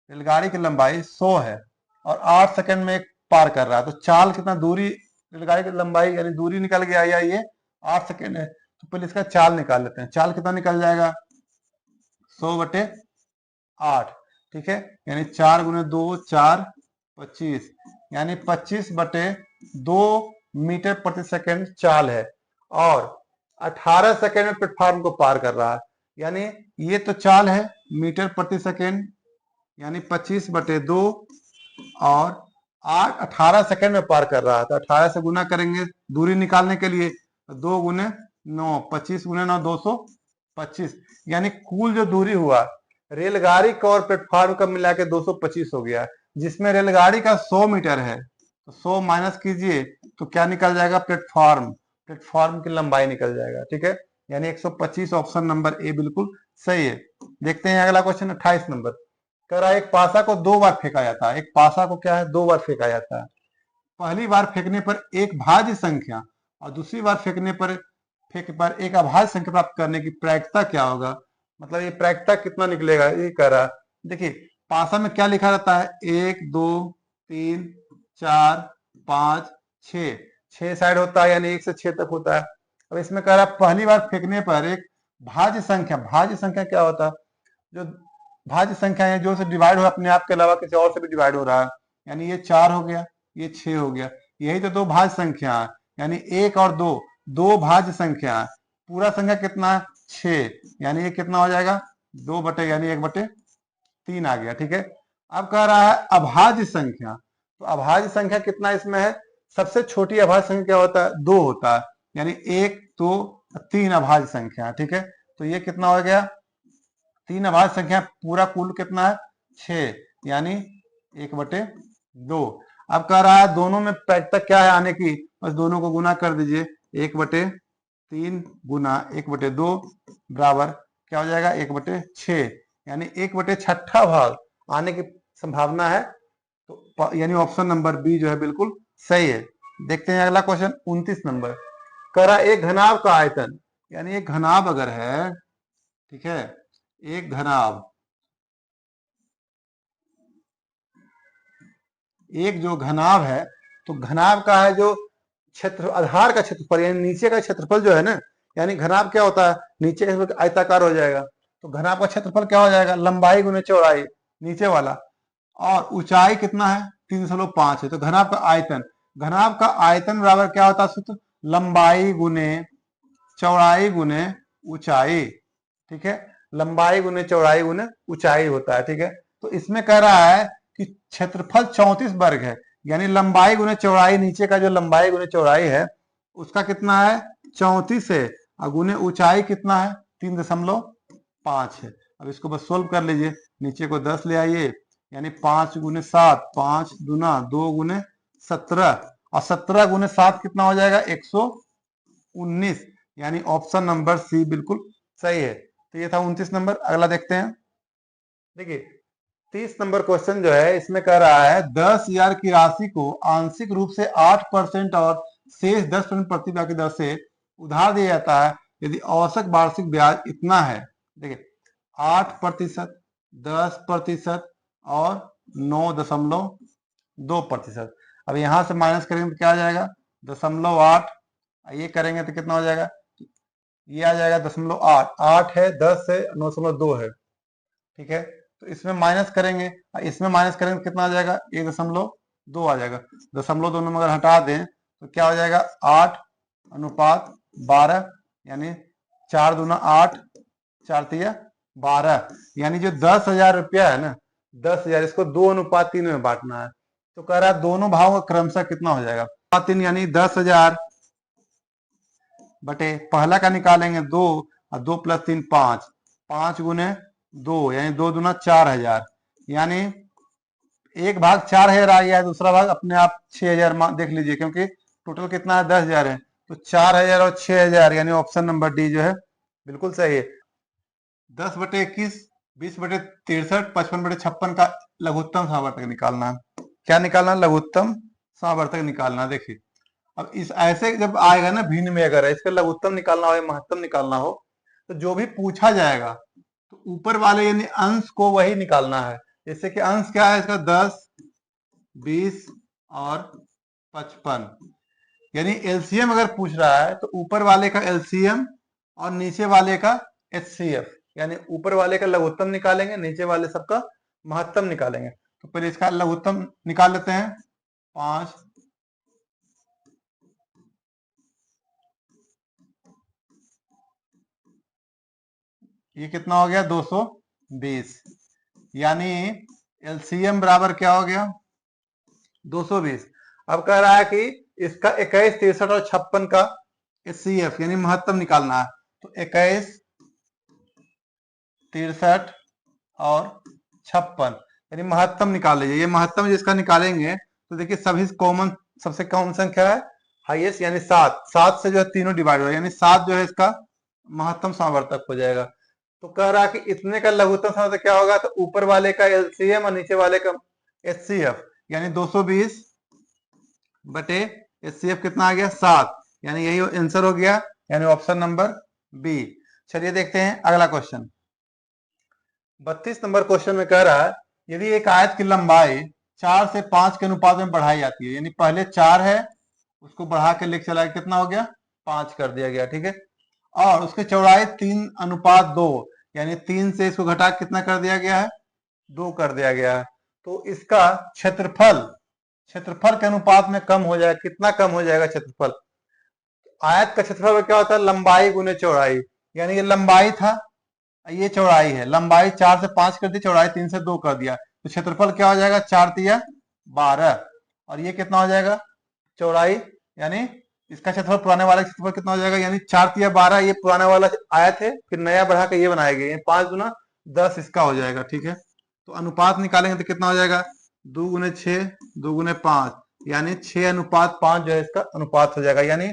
रेलगाड़ी की लंबाई 100 है और 8 सेकंड में पार कर रहा है, तो चाल कितना? दूरी, रेलगाड़ी की लंबाई यानी दूरी निकल गया, या ये 8 सेकंड है, तो पहले इसका चाल निकाल लेते हैं। चाल कितना निकल जाएगा? 100/8। ठीक है, यानी 4 गुने 2 4 25, यानी 25/2 मीटर प्रति सेकंड चाल है, और 18 सेकंड में प्लेटफॉर्म को पार कर रहा है। यानी ये तो चाल है मीटर प्रति सेकंड, यानी 25/2, और 18 सेकंड में पार कर रहा है, तो 18 से गुना करेंगे दूरी निकालने के लिए, 2 गुने 9, 25 गुने 9 225, यानी कुल जो दूरी हुआ रेलगाड़ी का और प्लेटफॉर्म का मिला के 225 हो गया, जिसमें रेलगाड़ी का 100 मीटर है, तो 100 माइनस कीजिए तो क्या निकल जाएगा? प्लेटफॉर्म की लंबाई निकल जाएगा। ठीक है, यानी 125 ऑप्शन नंबर ए बिल्कुल सही है। देखते हैं अगला क्वेश्चन 28 नंबर। कह रहा है एक पासा को 2 बार फेंका जाता है। एक पासा को क्या है 2 बार फेंका जाता है। पहली बार फेंकने पर एक भाज्य संख्या और दूसरी बार फेंकने पर एक अभाज्य संख्या प्राप्त करने की प्रायिकता क्या होगा। मतलब ये प्रायिकता कितना निकलेगा ये कह रहा है। देखिए पासा में क्या लिखा रहता है 1 2 3 4 5 6, 6 साइड होता है यानी 1 से 6 तक होता है। अब इसमें कह रहा है पहली बार फेंकने पर एक भाज्य संख्या क्या होता है, जो भाज्य संख्या है जो से डिवाइड हो अपने आप के अलावा किसी और से भी डिवाइड हो रहा है, यानी ये 4 हो गया ये 6 हो गया। यही तो दो भाज्य संख्या है, यानी 1 और 2 दो भाज्य संख्या है। पूरा संख्या कितना है 6, यानी ये कितना हो जाएगा 2 बटे यानी 1/3 आ गया। ठीक है। अब कह रहा है अभाज्य संख्या। तो अभाज्य संख्या कितना इसमें है, सबसे छोटी अभाज्य संख्या क्या होता है 2 होता है, यानी 1 2 3 अभाज्य संख्या। ठीक है। तो ये कितना हो गया 3 अभाज्य संख्या, पूरा कुल कितना है 6, यानी 1/2। अब कह रहा है दोनों में प्रायिकता क्या है आने की, बस दोनों को गुना कर दीजिए। 1/3 गुना 1/2 बराबर क्या हो जाएगा 1/6, यानी 1/6 भाग आने की संभावना है। तो यानी ऑप्शन नंबर बी जो है बिल्कुल सही है। देखते हैं अगला क्वेश्चन 29 नंबर। कह रहा एक घनाभ का आयतन, यानी एक घनाभ अगर है, ठीक है, एक घनाभ, एक जो घनाभ है, तो घनाभ का है जो क्षेत्र आधार का क्षेत्रफल यानी नीचे का क्षेत्रफल जो है ना, यानी घनाभ क्या होता है नीचे आयताकार हो जाएगा। तो घनाभ का क्षेत्रफल क्या हो जाएगा लंबाई गुने चौड़ाई नीचे वाला, और ऊंचाई कितना है 3.5 है। तो घनाभ का आयतन बराबर क्या होता है सूत्र, लंबाई गुने चौड़ाई गुने ऊंचाई। ठीक है, लंबाई गुने चौड़ाई गुने ऊंचाई होता है। ठीक है। तो इसमें कह रहा है कि क्षेत्रफल 34 वर्ग है, यानी लंबाई गुने चौड़ाई, नीचे का जो लंबाई गुने चौड़ाई है उसका कितना है 34 है, और गुने ऊंचाई कितना है 3.5 है। अब इसको बस सोल्व कर लीजिए, नीचे को 10 ले आइए, यानी 5 गुने 7, 5 दूना 2 गुने 17, और 17 गुने 7 कितना हो जाएगा 119, यानी ऑप्शन नंबर सी बिल्कुल सही है। तो ये था 29 नंबर। अगला देखते हैं। देखिए 30 नंबर क्वेश्चन जो है इसमें कह रहा है 10,000 की राशि को आंशिक रूप से 8% और शेष 10% प्रतिभा की दर से उधार दिया जाता है यदि औसत वार्षिक ब्याज इतना है। देखिए 8%, 10% और 9.2%। अब यहां से माइनस करेंगे तो क्या आ जाएगा 0.8, ये करेंगे तो कितना हो जाएगा, ये आ जाएगा 0.8, 8 है 10 है 9.2 है। ठीक है। तो इसमें माइनस करेंगे, कितना आ जाएगा 1.2 आ जाएगा। 0.2 में अगर हटा दें तो क्या हो जाएगा 8:12, यानी 4 दूना 8, 4 तिया 12, यानी जो 10,000 रुपया है ना 10,000 इसको 2:3 में बांटना है। तो कह रहा है दोनों भावों का क्रमशः कितना हो जाएगा 3, यानी 10,000 बटे पहला का निकालेंगे 2, और 2 + 3 5, 5 गुने 2 यानी 2 दूना 4,000, यानी एक भाग 4,000 आ गया है, दूसरा भाग अपने आप 6,000 देख लीजिए, क्योंकि टोटल कितना है 10,000 है। तो 4,000 और 6,000, यानी ऑप्शन नंबर डी जो है बिल्कुल सही है। 10/21, 20/63, 55/56 का लघुत्तम समावर्तक निकालना है। क्या निकालना, लघुत्तम समावर्तक निकालना। देखिए अब इस ऐसे जब आएगा ना भिन्न में, अगर इसका लघुत्तम निकालना हो या महत्तम निकालना हो, तो जो भी पूछा जाएगा तो ऊपर वाले यानी अंश को वही निकालना है। जैसे कि अंश क्या है इसका 10, 20 और 55, यानी एलसीएम अगर पूछ रहा है तो ऊपर वाले का एलसीएम और नीचे वाले का एचसीएफ, यानी ऊपर वाले का लघुत्तम निकालेंगे, नीचे वाले सबका महत्तम निकालेंगे। तो पहले इसका लघुत्तम निकाल लेते हैं 5, ये कितना हो गया 220, यानी एलसीएम बराबर क्या हो गया 220। अब कह रहा है कि इसका 21, 63 और 56 का एचसीएफ यानी महत्तम निकालना है। तो 21, 63 और 56 यानी महत्तम निकाल लीजिए। ये महत्तम जिसका निकालेंगे तो देखिए सभी कॉमन, सबसे कॉमन संख्या है हाईएस्ट, यानी 7, 7 से जो है तीनों डिवाइड हो, यानी 7 जो है इसका महत्तम समावर्तक हो जाएगा। तो कह रहा कि इतने का लघुत्तम समावर्तक क्या होगा, तो ऊपर वाले का एलसीएम और नीचे वाले का एचसीएफ, यानी 220 बटे एचसीएफ कितना आ गया 7, यानी यही आंसर हो गया, यानी ऑप्शन नंबर बी। चलिए देखते हैं अगला क्वेश्चन। 32 नंबर क्वेश्चन में कह रहा है यदि एक आयत की लंबाई 4 से 5 के अनुपात में बढ़ाई जाती है, यानी पहले 4 है उसको बढ़ा के लेके चला कितना हो गया 5 कर दिया गया, ठीक है, और उसकी चौड़ाई 3:2, यानी 3 से इसको घटा कितना कर दिया गया है 2 कर दिया गया है, तो इसका क्षेत्रफल क्षेत्रफल के अनुपात में कम हो जाएगा, कितना कम हो जाएगा क्षेत्रफल। आयत का क्षेत्रफल क्या होता है, लंबाई गुने चौड़ाई, यानी ये लंबाई था ये चौड़ाई है, लंबाई 4 से 5 कर दी, चौड़ाई 3 से 2 कर दिया, तो क्षेत्रफल क्या हो जाएगा 4 तिया 12, और ये कितना हो जाएगा चौड़ाई, यानी इसका क्षेत्रफल पुराने वाला क्षेत्रफल कितना हो जाएगा, यानी 4 तिया 12, ये पुराने वाला आयत है, फिर नया बढ़ा के ये बनाया गया, 5 गुना 10 इसका हो जाएगा, ठीक है। तो अनुपात निकालेंगे तो कितना हो जाएगा 2 गुने 6 2 गुने 5, यानी 6:5 जो है इसका अनुपात हो जाएगा, यानी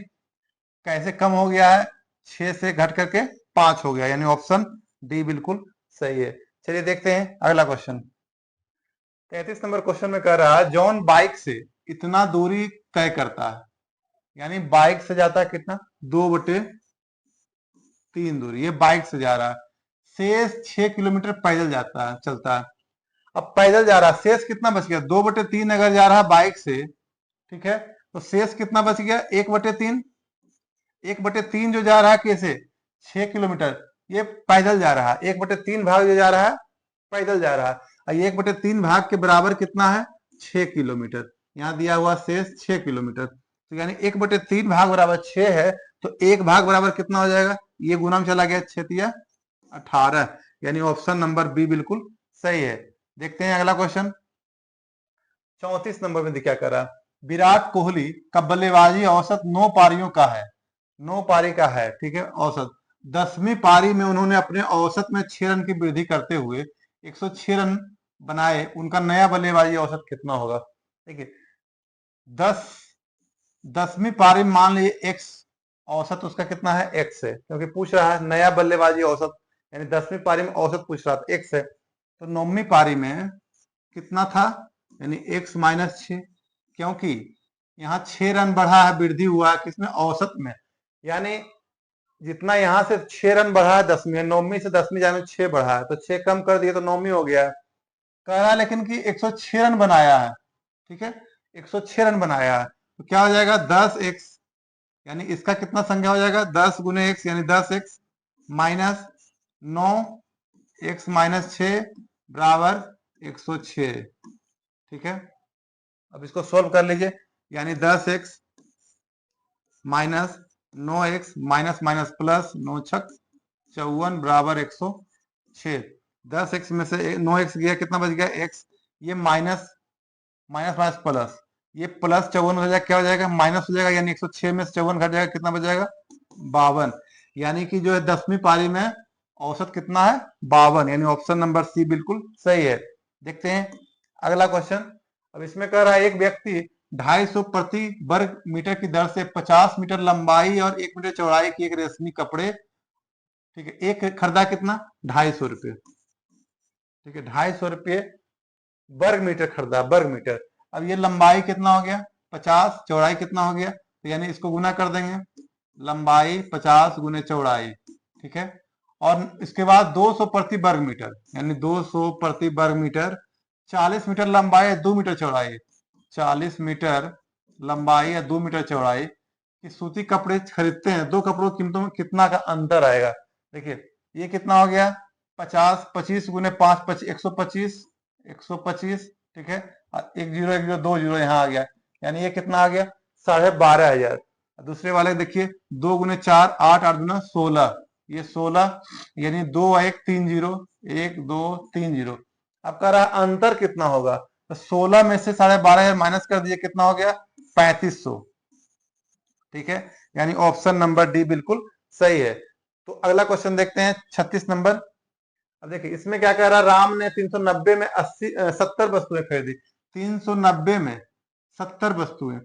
कैसे कम हो गया है 6 से घट करके 5 हो गया, यानी ऑप्शन डी बिल्कुल सही है। चलिए देखते हैं अगला क्वेश्चन। 33 नंबर क्वेश्चन में कह रहा है जॉन बाइक से इतना दूरी तय करता है, यानी बाइक से जाता है कितना 2/3 दूरी, ये बाइक से जा रहा है, शेष 6 किलोमीटर पैदल जाता है चलता है। अब पैदल जा रहा है, शेष कितना बच गया 2/3 अगर जा रहा है बाइक से, ठीक है, तो शेष कितना बच गया 1/3, 1/3 जो जा रहा है कैसे 6 किलोमीटर, ये पैदल जा रहा है, 1/3 भाग जो जा रहा है पैदल जा रहा है, और 1/3 भाग के बराबर कितना है 6 किलोमीटर, यहाँ दिया हुआ शेष 6 किलोमीटर, तो यानी 1/3 भाग बराबर 6 है, तो एक भाग बराबर कितना हो जाएगा, ये गुना में चला गया 6 तिया 18, यानी ऑप्शन नंबर बी बिल्कुल सही है। देखते हैं अगला क्वेश्चन। 34 नंबर में क्या कर रहा है विराट कोहली का बल्लेबाजी औसत 9 पारियों का है, 9 पारी का है, ठीक है, औसत 10वीं पारी में उन्होंने अपने औसत में 6 रन की वृद्धि करते हुए 106 रन बनाए, उनका नया बल्लेबाजी औसत कितना होगा। देखिए 10वीं पारी में मान लीजिए एक्स औसत उसका कितना है एक्स है, क्योंकि पूछ रहा है नया बल्लेबाजी औसत, यानी 10वीं पारी में औसत पूछ रहा था एक्स है, तो 9वीं पारी में कितना था, यानी x - 6, क्योंकि यहाँ 6 रन बढ़ा है, वृद्धि हुआ है किसमें औसत में, यानी जितना यहाँ से 6 रन बढ़ा है 10वीं, 9वीं से 10वीं जाने में 6 बढ़ा है, तो 6 कम कर दिए तो 9वीं हो गया। कह रहा है लेकिन कि 106 रन बनाया है, ठीक है, 106 रन बनाया है, तो क्या हो जाएगा 10x, यानी इसका कितना संख्या हो जाएगा 10 गुने x, यानी 10x माइनस 9x - 6 बराबर 106, ठीक है। अब इसको सोल्व कर लीजिए, यानी 10x minus 9x minus minus plus 9 छक 54 बराबर 106, 10x में से 9x गया कितना बच गया x, ये माइनस माइनस माइनस प्लस, ये प्लस 54 हो जाएगा, क्या हो जाएगा माइनस हो जाएगा, यानी 106 में से 54 घट जाएगा, कितना बच जाएगा 52, यानी कि जो है 10वीं पारी में औसत कितना है 52, यानी ऑप्शन नंबर सी बिल्कुल सही है। देखते हैं अगला क्वेश्चन। अब इसमें कह रहा है एक व्यक्ति 250 प्रति वर्ग मीटर की दर से 50 मीटर लंबाई और 1 मीटर चौड़ाई की एक रेशमी कपड़े, ठीक है, एक खरीदा कितना 250 रुपये, ठीक है, 250 रुपये वर्ग मीटर खरीदा, वर्ग मीटर। अब ये लंबाई कितना हो गया 50, चौड़ाई कितना हो गया, तो यानी इसको गुना कर देंगे, लंबाई 50 गुने चौड़ाई, ठीक है, और इसके बाद 200 प्रति वर्ग मीटर, यानी 200 प्रति वर्ग मीटर, 40 मीटर लंबाई है 2 मीटर चौड़ाई, 40 मीटर लंबाई या 2 मीटर चौड़ाई की सूती कपड़े खरीदते हैं, दो कपड़ों की कीमतों में कितना का अंतर आएगा। देखिए ये कितना हो गया 50, 25 गुने 5 125, 125, ठीक है, एक जीरो 2 जीरो यहाँ आ गया, यानी ये कितना आ गया 12,500। दूसरे वाले देखिए 2 गुने 4 8 8 गुना 16, ये 16, यानी 2 1 3 जीरो 1 2 3 जीरो। अब कह रहा है अंतर कितना होगा, तो 16 में से 12,500 माइनस कर दिए, कितना हो गया 3500, ठीक है, यानी ऑप्शन नंबर डी बिल्कुल सही है। तो अगला क्वेश्चन देखते हैं 36 नंबर। अब देखिए इसमें क्या कह रहा है राम ने 390 में 70 वस्तुएं खरीदी, 390 में 70 वस्तुएं,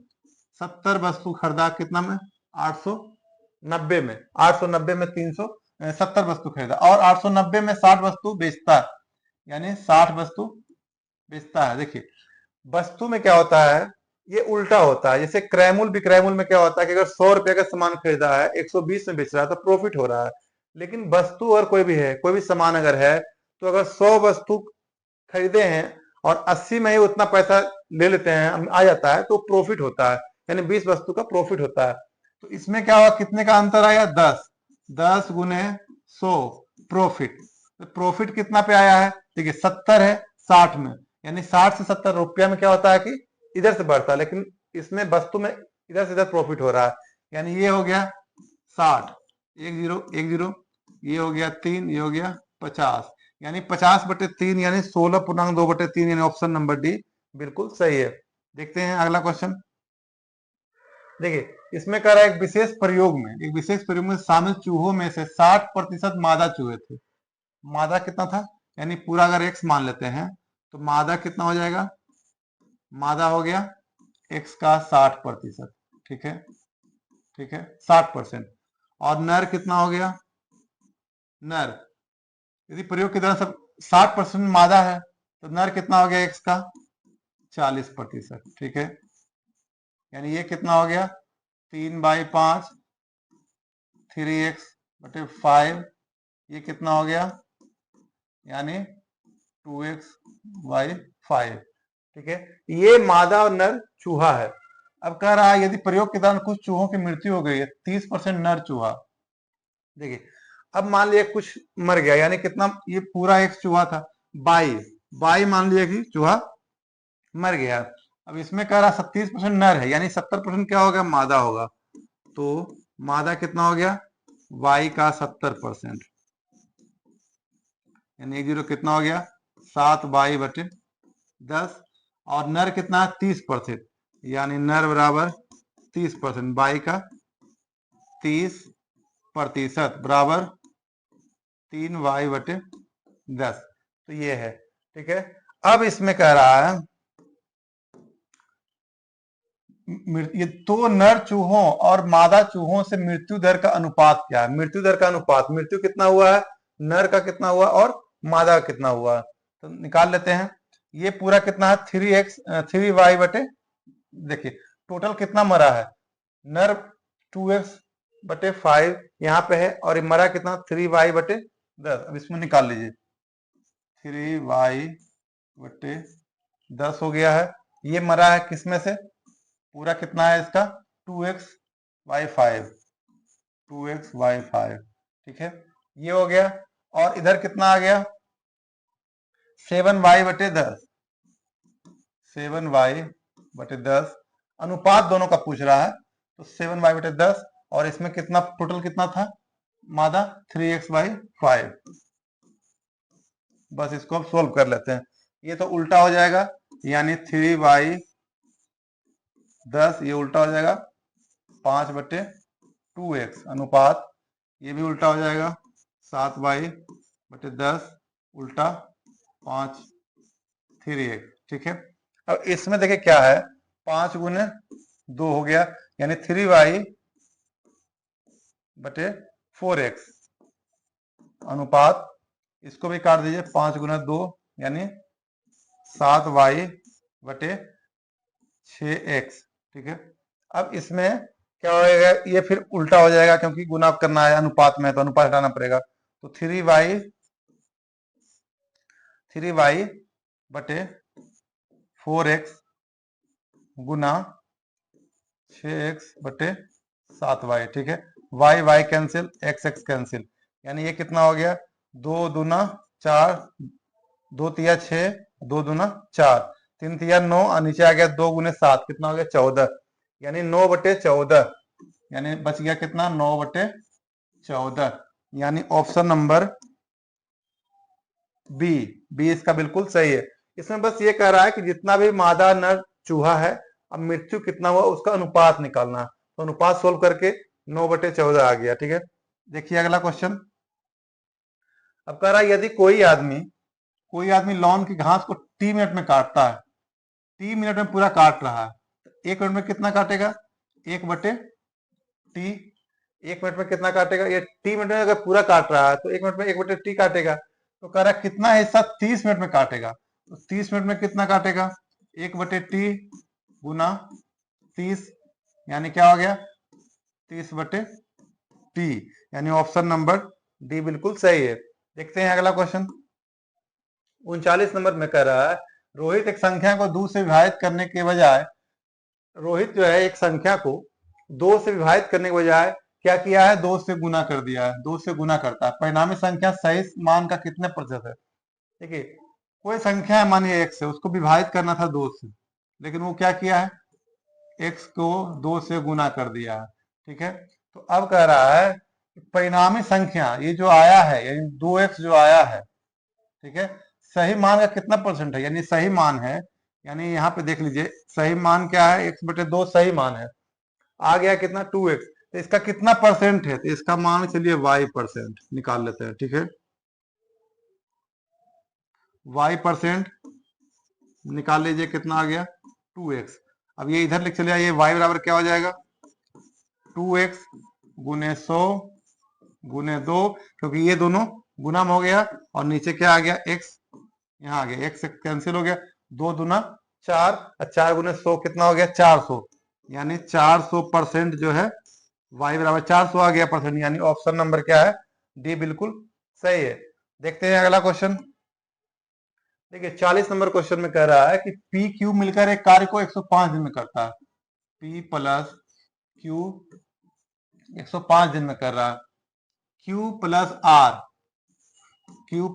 70 वस्तु खरीदा कितना में 890 में, 890 में 300 70 वस्तु खरीदा और 890 में 60 वस्तु बेचता है, यानी 60 वस्तु बेचता है। देखिए वस्तु में क्या होता है, ये उल्टा होता है। जैसे क्रैमुल विक्रैमुल में क्या होता है कि अगर 100 रुपए का सामान खरीदा है 120 में बेच रहा है तो प्रॉफिट हो रहा है। लेकिन वस्तु और कोई भी है, कोई भी सामान अगर है, तो अगर 100 वस्तु खरीदे हैं और 80 में ही उतना पैसा ले लेते हैं, आ जाता है, तो प्रॉफिट होता है, यानी 20 वस्तु का प्रॉफिट होता है। तो इसमें क्या हुआ, कितने का अंतर आया, 10। 10 गुने 100 प्रॉफिट। तो प्रॉफिट कितना पे आया है, देखिए 70 है 60 में, यानी 60 से 70 रुपया में क्या होता है कि इधर से बढ़ता है, लेकिन इसमें वस्तु में इधर से इधर प्रॉफिट हो रहा है। यानी ये हो गया 60, 1010, ये हो गया 3, ये हो गया 50, यानी 50/3 यानी 16.2/3, यानी ऑप्शन नंबर डी बिल्कुल सही है। देखते हैं अगला क्वेश्चन। देखिए इसमें कह रहा है एक विशेष प्रयोग में शामिल चूहों में से 60% मादा चूहे थे। मादा कितना था, यानी पूरा अगर एक्स मान लेते हैं तो मादा कितना हो जाएगा, मादा हो गया एक्स का 60%, ठीक है, ठीक है 60%। और नर कितना हो गया, नर यदि प्रयोग की तरह सब 60% मादा है तो नर कितना हो गया एक्स का 40%, ठीक है। यानी ये कितना हो गया 3/5 3x/5, ये कितना हो गया, यानी 2x/5, ठीक है। ये मादा और नर चूहा है। अब कह रहा है यदि प्रयोग के दौरान कुछ चूहों की मृत्यु हो गई है, 30% नर चूहा। देखिए अब मान लिया कुछ मर गया, यानी कितना, ये पूरा एक चूहा था 22 मान लिया कि चूहा मर गया। अब इसमें कह रहा 37% नर है, यानी 70% क्या होगा, मादा होगा। तो मादा कितना हो गया, y का 70%, यानी 10 कितना हो गया 7y/10। और नर कितना है 30%, यानी नर बराबर 30%, y का 30% बराबर 3y/10। तो ये है, ठीक है। अब इसमें कह रहा है ये तो नर चूहों और मादा चूहों से मृत्यु दर का अनुपात क्या है। मृत्यु दर का अनुपात, मृत्यु कितना हुआ है, नर का कितना हुआ और मादा का कितना हुआ, तो निकाल लेते हैं। ये पूरा कितना है 3y/, देखिए टोटल कितना मरा है, नर 2x/5 यहाँ पे है, और मरा कितना 3y/10। अब इसमें निकाल लीजिए, 3y/10 हो गया है। ये मरा है किसमें से, पूरा कितना है इसका 2x/5, 2x/5, ठीक है, ये हो गया। और इधर कितना आ गया 7y/10, 7y/10, अनुपात दोनों का पूछ रहा है, तो 7y/10, और इसमें कितना टोटल कितना था मादा 3x/5। बस इसको अब सोल्व कर लेते हैं। ये तो उल्टा हो जाएगा, यानी 3y/10 ये उल्टा हो जाएगा 5/2x, अनुपात ये भी उल्टा हो जाएगा 7y/10 उल्टा 5 3x, ठीक है। अब इसमें देखिए क्या है 5 गुने 2 हो गया, यानी 3y/4x, अनुपात इसको भी काट दीजिए 5 गुना 2, यानी 7y/6x, ठीक है। अब इसमें क्या होगा, ये फिर उल्टा हो जाएगा क्योंकि गुना करना है अनुपात में, तो अनुपात हटाना पड़ेगा। तो 3y/4x गुना 6x/7y, ठीक है। y कैंसिल, x कैंसिल, यानी ये कितना हो गया 2 दूना 4, 2 तिया 6, 2 दूना 4, 3 तिया 9, और नीचे आ गया 2 गुने 7, कितना हो गया 14, यानी 9/14, यानी बच गया कितना 9/14, यानी ऑप्शन नंबर बी इसका बिल्कुल सही है। इसमें बस ये कह रहा है कि जितना भी मादा नर चूहा है, अब मृत्यु कितना हुआ उसका अनुपात निकालना, तो अनुपात सोल्व करके 9/14 आ गया, ठीक है। देखिए अगला क्वेश्चन। अब कह रहा है यदि कोई आदमी लॉन की घास को 3 मिनट में काटता है, 3 मिनट में पूरा काट रहा है, 1 मिनट में कितना काटेगा 1/t, 1 मिनट में कितना काटेगा? ये टी मिनट में अगर पूरा काट रहा है तो 1 मिनट में 1/t काटेगा। तो कह रहा है कितना हिस्सा 30 मिनट में काटेगा। तो 30 मिनट में कितना काटेगा? 1/t गुना 30, यानी क्या हो गया? 30/t, यानी ऑप्शन नंबर डी बिल्कुल सही है। देखते हैं अगला क्वेश्चन। 39 नंबर में कह रहा है रोहित एक संख्या को 2 से विभाजित करने के बजाय, रोहित जो है एक संख्या को 2 से विभाजित करने के बजाय क्या किया है? 2 से गुना कर दिया है। 2 से गुना करता है। परिणामी संख्या सही मान का कितने प्रतिशत है? देखिए, कोई संख्या है, मानिए x है, उसको विभाजित करना था 2 से, लेकिन वो क्या किया है? x को 2 से गुना कर दिया है। ठीक है, तो अब कह रहा है परिणामी संख्या ये जो आया है, यानी 2x जो आया है, ठीक है, सही मान का कितना परसेंट है? यानी सही मान है, यानी यहाँ पे देख लीजिए सही मान क्या है? x/2 सही मान है। आ गया कितना? 2x। तो इसका कितना परसेंट है? तो इसका मान चलिए y% निकाल लेते हैं। ठीक है, y% निकाल लीजिए, कितना आ गया? 2x। अब ये इधर लिख चलिए, ये y बराबर क्या हो जाएगा? 2x गुने 100 गुने 2, क्योंकि ये दोनों गुना में हो गया, और नीचे क्या आ गया? x, यहाँ आ गया, x कैंसिल हो गया, 2 दूना 4, और 4 गुने 100 कितना हो गया? 400, यानी 400% जो है y बराबर 400 आ गया परसेंट, यानी ऑप्शन नंबर क्या है? डी बिल्कुल सही है। देखते हैं अगला क्वेश्चन। देखिए 40 नंबर क्वेश्चन में कह रहा है कि पी क्यू मिलकर एक कार्य को 105 दिन में करता है। पी प्लस क्यू 105 दिन में कर रहा है। क्यू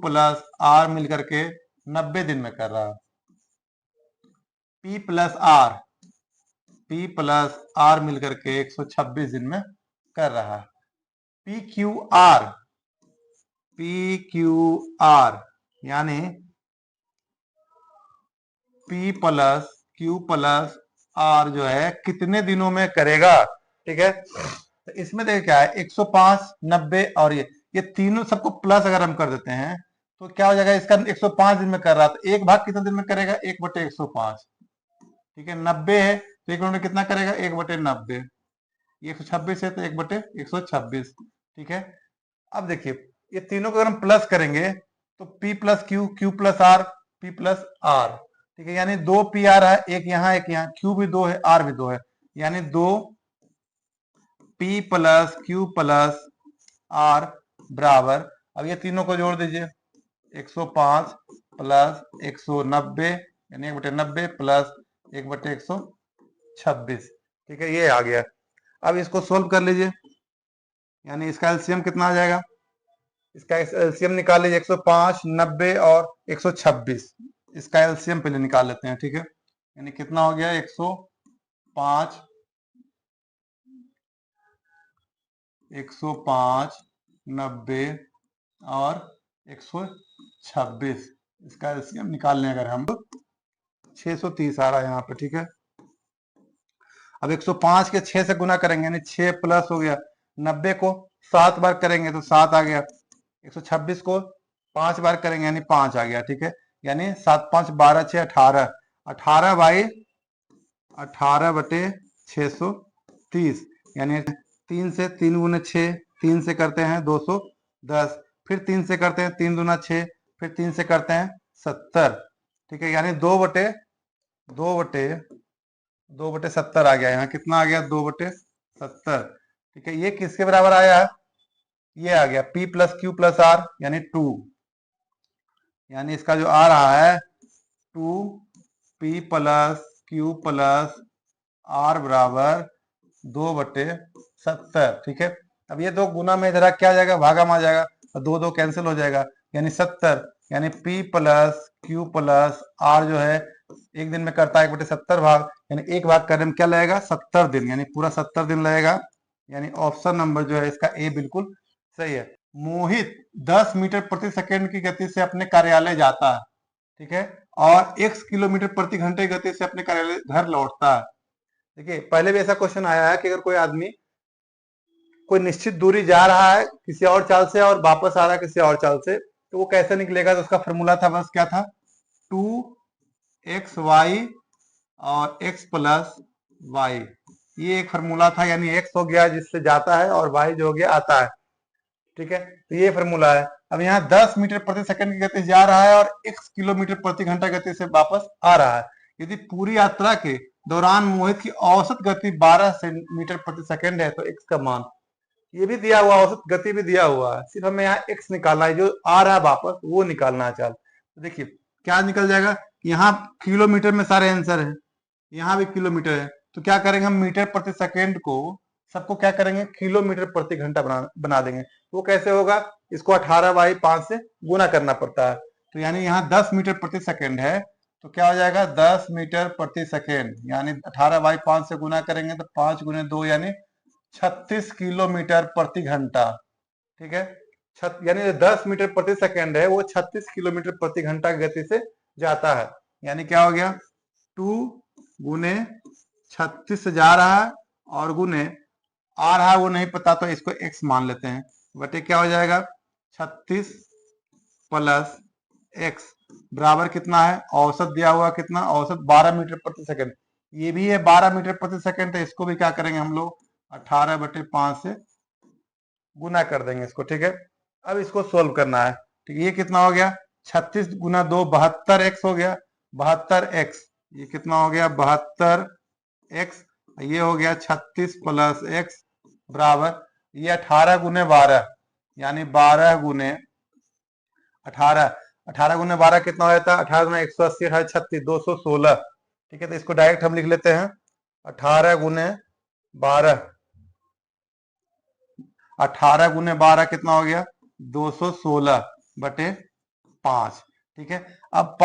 प्लस आर मिलकर के 90 दिन में कर रहा है। पी प्लस आर मिलकर के 126 दिन में कर रहा है। पी क्यू आर यानी P plus Q plus R जो है कितने दिनों में करेगा? ठीक है, तो इसमें देखिए क्या है, 105, 90 और ये तीनों सबको प्लस अगर हम कर देते हैं तो क्या हो जाएगा? इसका 105 दिन में कर रहा, तो एक भाग कितने दिन में करेगा? 1/105। ठीक है, 90 है तो 1 मिनट में कितना करेगा? 1/90। ये 126 है तो 1/126। ठीक है, अब देखिए ये तीनों को अगर हम प्लस करेंगे तो P plus Q plus R, P plus R. ठीक है, यानी 2 पी आ रहा है, एक यहाँ एक यहाँ, क्यू भी 2 है, आर भी 2 है, यानी 2 P plus Q plus R बराबर, अब ये तीनों को जोड़ दीजिए, 105 प्लस 190, यानी 1/90 प्लस 1/126। ठीक है, ये आ गया। अब इसको सोल्व कर लीजिए, यानी इसका एलसीएम कितना आ जाएगा? इसका एलसीएम निकाल लीजिए, 105, 90 और 126। इसका एलसीएम पहले निकाल लेते हैं। ठीक है, यानी कितना हो गया? 105, 90 और 126। इसका एलसीएम निकालने अगर हम 630 आ रहा है यहाँ पे। ठीक है, अब 105 के 6 से गुना करेंगे, यानी 6 प्लस हो गया, 90 को 7 बार करेंगे तो 7 आ गया, 126 को 5 बार करेंगे यानी 5 आ गया। ठीक है, यानी 7 5 12 6 18, 18 बाई 18/630, यानी 3 से 3 गुने 6, 3 से करते हैं 210, फिर 3 से करते हैं 3 दूना 6, फिर 3 से करते हैं 70। ठीक है, यानी 2/70 आ गया। यहाँ कितना आ गया? 2/70। ठीक है, ये किसके बराबर आया है? ये आ गया P plus Q plus R, यानी 2, यानी इसका जो आ रहा है 2P plus Q plus R बराबर 2/70। ठीक है, अब ये दो गुना में इधर क्या आ जाएगा? भागा में आ जाएगा, और 2 2 कैंसिल हो जाएगा, यानी 70, यानी P plus Q plus R जो है एक दिन में करता है 1/70 भाग, यानी एक भाग करने में क्या लगेगा? 70 दिन, यानी पूरा 70 दिन लगेगा, यानी ऑप्शन नंबर जो है इसका ए बिल्कुल सही है। मोहित 10 मीटर प्रति सेकंड की गति से अपने कार्यालय जाता है। ठीक है, और x किलोमीटर प्रति घंटे की गति से अपने कार्यालय घर लौटता है। देखिए पहले भी ऐसा क्वेश्चन आया है कि अगर कोई आदमी कोई निश्चित दूरी जा रहा है किसी और चाल से और वापस आ रहा है किसी और चाल से, तो वो कैसे निकलेगा? तो उसका फॉर्मूला था, बस क्या था? 2xy और x प्लस y, ये एक फॉर्मूला था, यानी x हो गया जिससे जाता है और y जो हो गया आता है। ठीक है, तो ये फॉर्मूला है। अब यहाँ 10 मीटर प्रति सेकंड की गति से जा रहा है और x किलोमीटर प्रति घंटा गति से वापस आ रहा है। यदि पूरी यात्रा के दौरान मोहित की औसत गति 12 मीटर प्रति सेकंड है तो x का मान, ये भी दिया हुआ, औसत गति भी दिया हुआ है, सिर्फ हमें यहाँ x निकालना है, जो आ रहा है वापस वो निकालना है। चल तो देखिए क्या निकल जाएगा, यहाँ किलोमीटर में सारे आंसर है, यहाँ भी किलोमीटर है, तो क्या करेंगे हम मीटर प्रति सेकेंड को सबको क्या करेंगे किलोमीटर प्रति घंटा बना देंगे। वो कैसे होगा, इसको 18/5 से गुना करना पड़ता है। तो यानी यहाँ 10 मीटर प्रति सेकेंड है, तो क्या हो जाएगा 10 मीटर प्रति सेकेंड, यानी 18/5 से गुना करेंगे तो 5 गुने 2 यानी 36 किलोमीटर प्रति घंटा। ठीक है, यानी 10 मीटर प्रति सेकेंड है वो 36 किलोमीटर प्रति घंटा की गति से जाता है। यानी क्या हो गया 2 गुने 36 से जा रहा है और गुने आ रहा है वो नहीं पता तो इसको x मान लेते हैं, बटे क्या हो जाएगा 36 प्लस x बराबर कितना है, औसत दिया हुआ कितना, औसत 12 मीटर प्रति सेकंड, ये भी है 12 मीटर प्रति सेकंड, तो इसको भी क्या करेंगे हम लोग 18/5 से गुना कर देंगे इसको। ठीक है, अब इसको सोल्व करना है। ठीक है, ये कितना हो गया 36 गुना 2 72x हो गया, 72x, ये कितना हो गया 72x, ये हो गया 36 प्लस x बराबर ये 18 गुने 12 यानी 12 गुने 18, 18 गुने 12 कितना हो जाता है 18 गुने 180 36 216। ठीक है, तो इसको डायरेक्ट हम लिख लेते हैं 18 गुने 12, 18 गुने 12 कितना हो गया 216 बटे 5। ठीक है, अब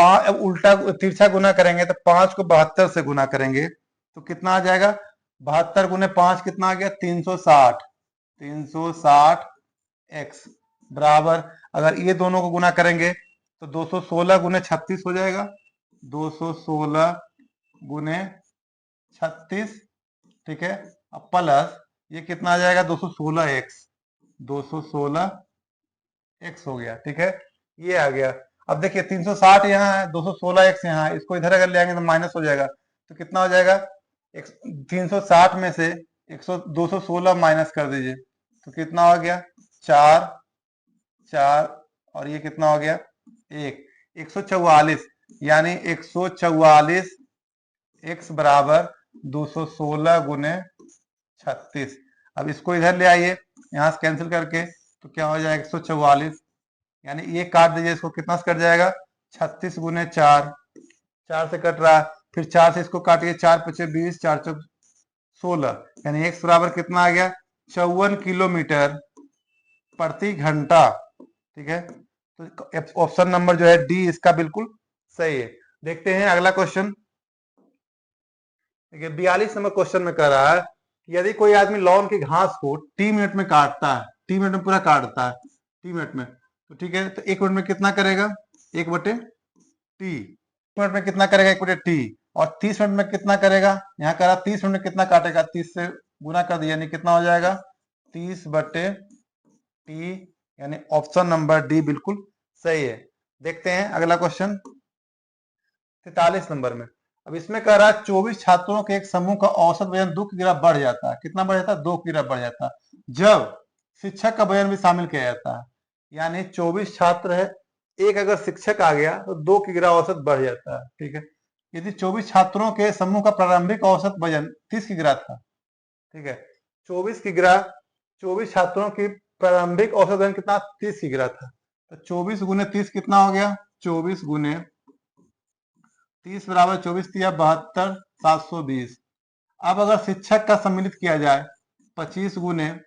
उल्टा तिरछा गुना करेंगे तो 5 को 72 से गुना करेंगे तो कितना आ जाएगा 72 गुने 5 कितना आ गया 360, 360 x बराबर, अगर ये दोनों को गुना करेंगे तो 216 गुने 36 हो जाएगा, 216 गुने 36। ठीक है, अब प्लस ये कितना आ जाएगा 216x, 216x हो गया। ठीक है, ये आ गया। अब देखिए 360 यहाँ है, 216x यहाँ है, इसको इधर अगर ले आएंगे तो माइनस हो जाएगा, तो कितना हो जाएगा 360 में से 216 माइनस कर दीजिए तो कितना हो गया 4 4 और ये कितना हो गया 1, 144, यानी 144 x बराबर 216 गुने 36। अब इसको इधर ले आइए, यहां से कैंसिल करके तो क्या हो जाएगा 144, यानी ये काट दीजिए, इसको कितना से कट जाएगा 36 गुने 4, 4 से कट रहा है, फिर 4 से इसको काटिए 4 × 5 = 20, 4 × 16, यानी x बराबर कितना आ गया 54 किलोमीटर प्रति घंटा। ठीक है, तो ऑप्शन नंबर जो है डी इसका बिल्कुल सही है। देखते हैं अगला क्वेश्चन। देखिए 42 नंबर क्वेश्चन में कह रहा है कि यदि कोई आदमी लॉन की घास को टी मिनट में काटता है, टी मिनट में पूरा काटता है, टी मिनट में, तो ठीक है, तो 1 मिनट में कितना करेगा 1/t, मिनट में कितना करेगा 1/t, और 30 मिनट में कितना करेगा, यहाँ कह रहा 30 मिनट में कितना काटेगा, 30 से गुना कर दिया यानी कितना हो जाएगा 30/t, यानी ऑप्शन नंबर डी बिल्कुल सही है। देखते हैं अगला क्वेश्चन 43 नंबर में। अब इसमें कह रहा है 24 छात्रों के एक समूह का औसत वजन 2 किलोग्राम बढ़ जाता है, कितना बढ़ जाता है 2 किलोग्राम बढ़ जाता है जब शिक्षक का वजन भी शामिल किया जाता है। यानी 24 छात्र है, एक अगर शिक्षक आ गया तो 2 किलोग्राम औसत बढ़ जाता है। ठीक है, यदि 24 छात्रों के समूह का प्रारंभिक औसत वजन 30 किलोग्राम था, ठीक है, 24 किलोग्राम, 24 छात्रों की प्रारंभिक औसत वजन कितना 30 किलोग्राम था, तो 24 गुने 30 कितना हो गया 24 गुने 30 बराबर 24 दिया 72 720। अब अगर शिक्षक का सम्मिलित किया जाए 25 गुने,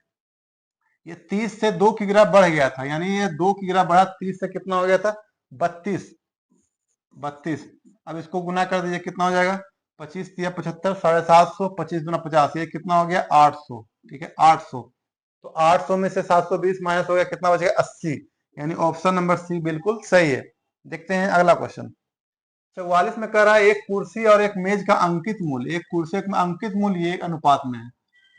ये 30 से 2 किलोग्राम बढ़ गया था, यानी ये 2 किलोग्राम बढ़ा 30 से कितना हो गया था 32, 32। अब इसको गुना कर दीजिए कितना हो जाएगा 25 दिया 75 750, 25 गुना 50, ये कितना हो गया 800। ठीक है, 800, तो 800 में से 720 माइनस हो गया कितना बचेगा 80, यानी ऑप्शन नंबर सी बिल्कुल सही है। देखते हैं अगला क्वेश्चन 44 में कह रहा है एक कुर्सी और एक मेज का अंकित मूल्य, एक कुर्सी एक अंकित मूल्य ये एक अनुपात में है,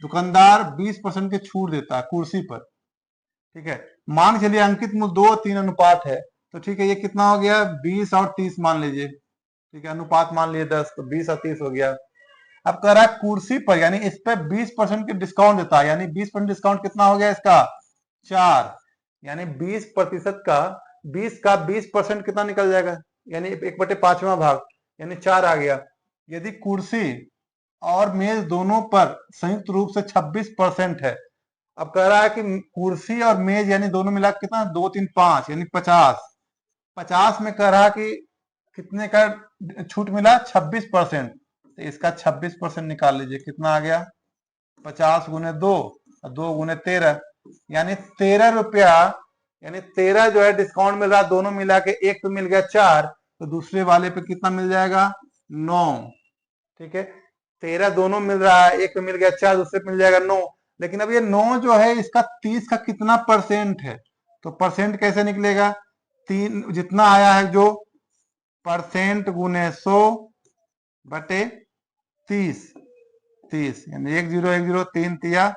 दुकानदार 20% की छूट देता है कुर्सी पर। ठीक है, मान चलिए अंकित मूल्य 2 और 3 अनुपात है, तो ठीक है ये कितना हो गया 20 और 30 मान लीजिए। ठीक है, अनुपात मान लिए 10, तो 20 और 30 हो गया। अब कह रहा है कुर्सी पर, यानी इस पे 20% की डिस्काउंट देता है, यानी 20% डिस्काउंट कितना हो गया इसका 4, यानी 20% का 20% कितना निकल जाएगा, यानी 1/5वां भाग, यानी 4 आ गया। यदि कुर्सी और मेज दोनों पर संयुक्त रूप से 26% है। अब कह रहा है कि कुर्सी और मेज यानी दोनों मिला कितना 2 3 5 यानी 50 में कह रहा कि कितने का छूट मिला 26%, तो इसका 26% निकाल लीजिए, कितना आ गया 50 गुने 2 और 2 गुने 13, यानी 13 रुपया, यानी 13 जो है डिस्काउंट मिल रहा, दोनों मिला के एक पे मिल गया 4, तो दूसरे वाले पे कितना मिल जाएगा 9। ठीक है, 13 दोनों मिल रहा है, एक पे मिल गया 4, दूसरे पे मिल जाएगा 9। लेकिन अब ये 9 जो है इसका 30 का कितना परसेंट है, तो परसेंट कैसे निकलेगा, 3 जितना आया है जो परसेंट गुने 100 बटे 30 यानी 1010 3 तिया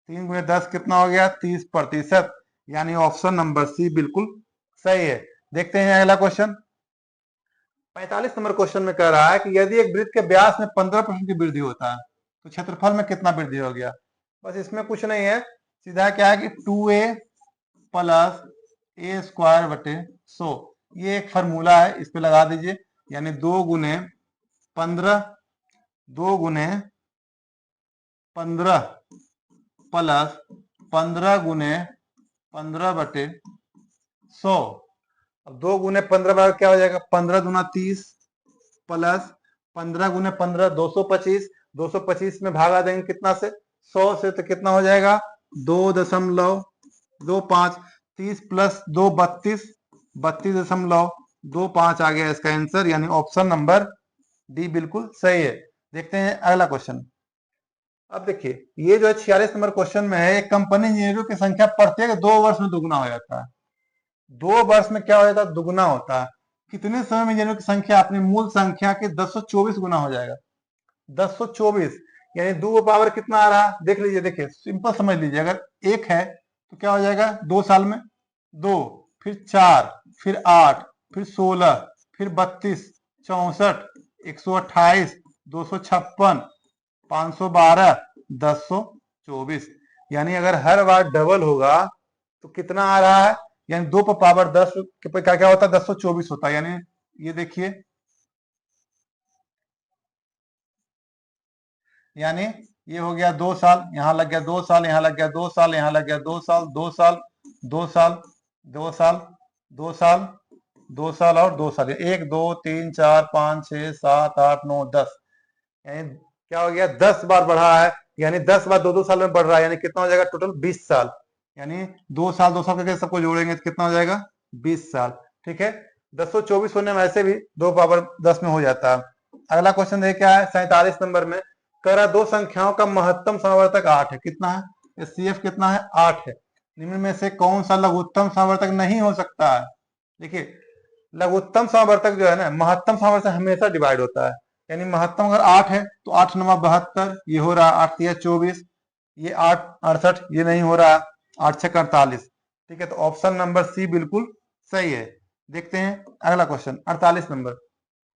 3 गुने 10 कितना हो गया 30%, यानी ऑप्शन नंबर सी बिल्कुल सही है। देखते हैं अगला क्वेश्चन। 45 नंबर क्वेश्चन में कह रहा है कि यदि एक वृत्त के व्यास में 15% की वृद्धि होता है तो क्षेत्रफल में कितना वृद्धि हो गया। बस इसमें कुछ नहीं है, सीधा क्या है कि 2a प्लस ए स्क्वायर बटे 100, ये एक फार्मूला है, इस पे लगा दीजिए, यानी 2 गुने 15 2 गुने 15 प्लस 15 गुने 15 बटे 100। अब 2 गुने 15 बराबर क्या हो जाएगा 15 दूना 30 प्लस 15 गुने 15 225, 225 में भागा देंगे कितना से 100 से, तो कितना हो जाएगा 2.25, 30 प्लस 2 32, 32.25 आ गया इसका आंसर, यानी ऑप्शन नंबर डी बिल्कुल सही है। देखते हैं अगला क्वेश्चन। अब देखिए ये जो है 46 नंबर क्वेश्चन में है, एक कंपनी इंजीनियरों की संख्या प्रत्येक 2 वर्ष में दुगना हो जाता है। 2 वर्ष में क्या हो जाता है दुगना होता है, कितने समय में इंजीनियरों की संख्या अपनी मूल संख्या के 1024 गुना हो जाएगा। 1024 यानी 2 पावर कितना आ रहा देख लीजिए, देखिए सिंपल समझ लीजिए, अगर 1 है तो क्या हो जाएगा 2 साल में 2, फिर 4, फिर 8, फिर 16, फिर 32, 64, 128, 256, 512, 1024, यानी अगर हर बार डबल होगा तो कितना आ रहा है, यानी 2 पर पावर 10 पे क्या क्या होता है 1024 होता है। यानी ये देखिए, यानी ये हो गया 2 साल, यहां लग गया 2 साल, यहां लग गया 2 साल, यहां लग गया 2 साल, 2 साल, 2 साल, 2 साल, 2 साल, 2 साल और 2 साल, 1 2 3 4 5 6 7 8 9 10, यानी क्या हो गया 10 बार बढ़ा है, यानी 10 बार 2-2 साल में बढ़ रहा है, यानी कितना हो जाएगा टोटल 20 साल, यानी 2 साल 2 साल करके सबको जोड़ेंगे तो कितना हो जाएगा 20 साल। ठीक है, 1024 होने में ऐसे भी 2 पावर 10 में हो जाता है। अगला क्वेश्चन देखिए क्या है 47 नंबर में, कह रहा दो संख्याओं का महत्तम समावर्तक 8 है, कितना है एचसीएफ कितना है 8 है, निम्न में से कौन सा लघुत्तम समावर्तक नहीं हो सकता है। देखिए लघुत्तम समावर्तक जो है ना, महत्तम समावर्तक हमेशा डिवाइड होता है, यानी महत्तम अगर 8 है तो 8 9 72, ये हो रहा 8 3 24, ये 8 68, ये नहीं हो रहा 8 6 48। ठीक है, तो ऑप्शन नंबर सी बिल्कुल सही है। देखते हैं अगला क्वेश्चन 48 नंबर,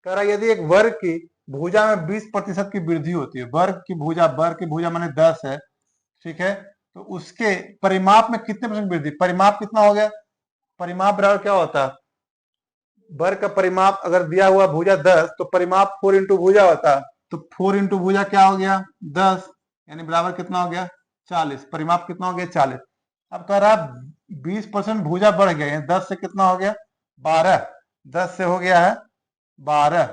कह रहा यदि एक वर्ग की भुजा में 20% की वृद्धि होती है, वर्ग की भुजा माने 10 है, ठीक है, तो उसके परिमाप में कितने परसेंट वृद्धि, परिमाप कितना हो गया, परिमाप बराबर क्या होता है, वर्ग का परिमाप अगर दिया हुआ भुजा 10 तो परिमाप 4 इंटू भुजा होता है, तो 4 इंटू भुजा क्या हो गया 10, यानी बराबर कितना हो गया 40, परिमाप कितना हो गया 40। अब कह रहा 20% भुजा बढ़ गया, यानी 10 से कितना हो गया 12, 10 से हो गया है 12,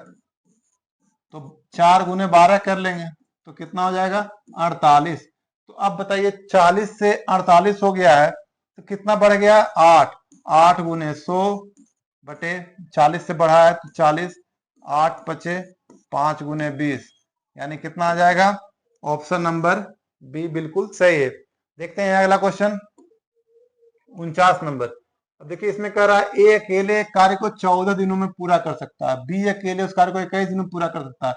तो 4 गुने 12 कर लेंगे तो कितना हो जाएगा 48। तो अब बताइए 40 से 48 हो गया है तो कितना बढ़ गया 8, 8 गुने 100 बटे 40 से बढ़ा है तो 40, 8 बचे 5 गुने 20, यानी कितना आ जाएगा ऑप्शन नंबर बी बिल्कुल सही है। देखते हैं अगला क्वेश्चन 49 नंबर। अब देखिए इसमें कह रहा है ए अकेले कार्य को 14 दिनों में पूरा कर सकता है, बी अकेले उस कार्य को 21 दिनों में पूरा कर सकता है,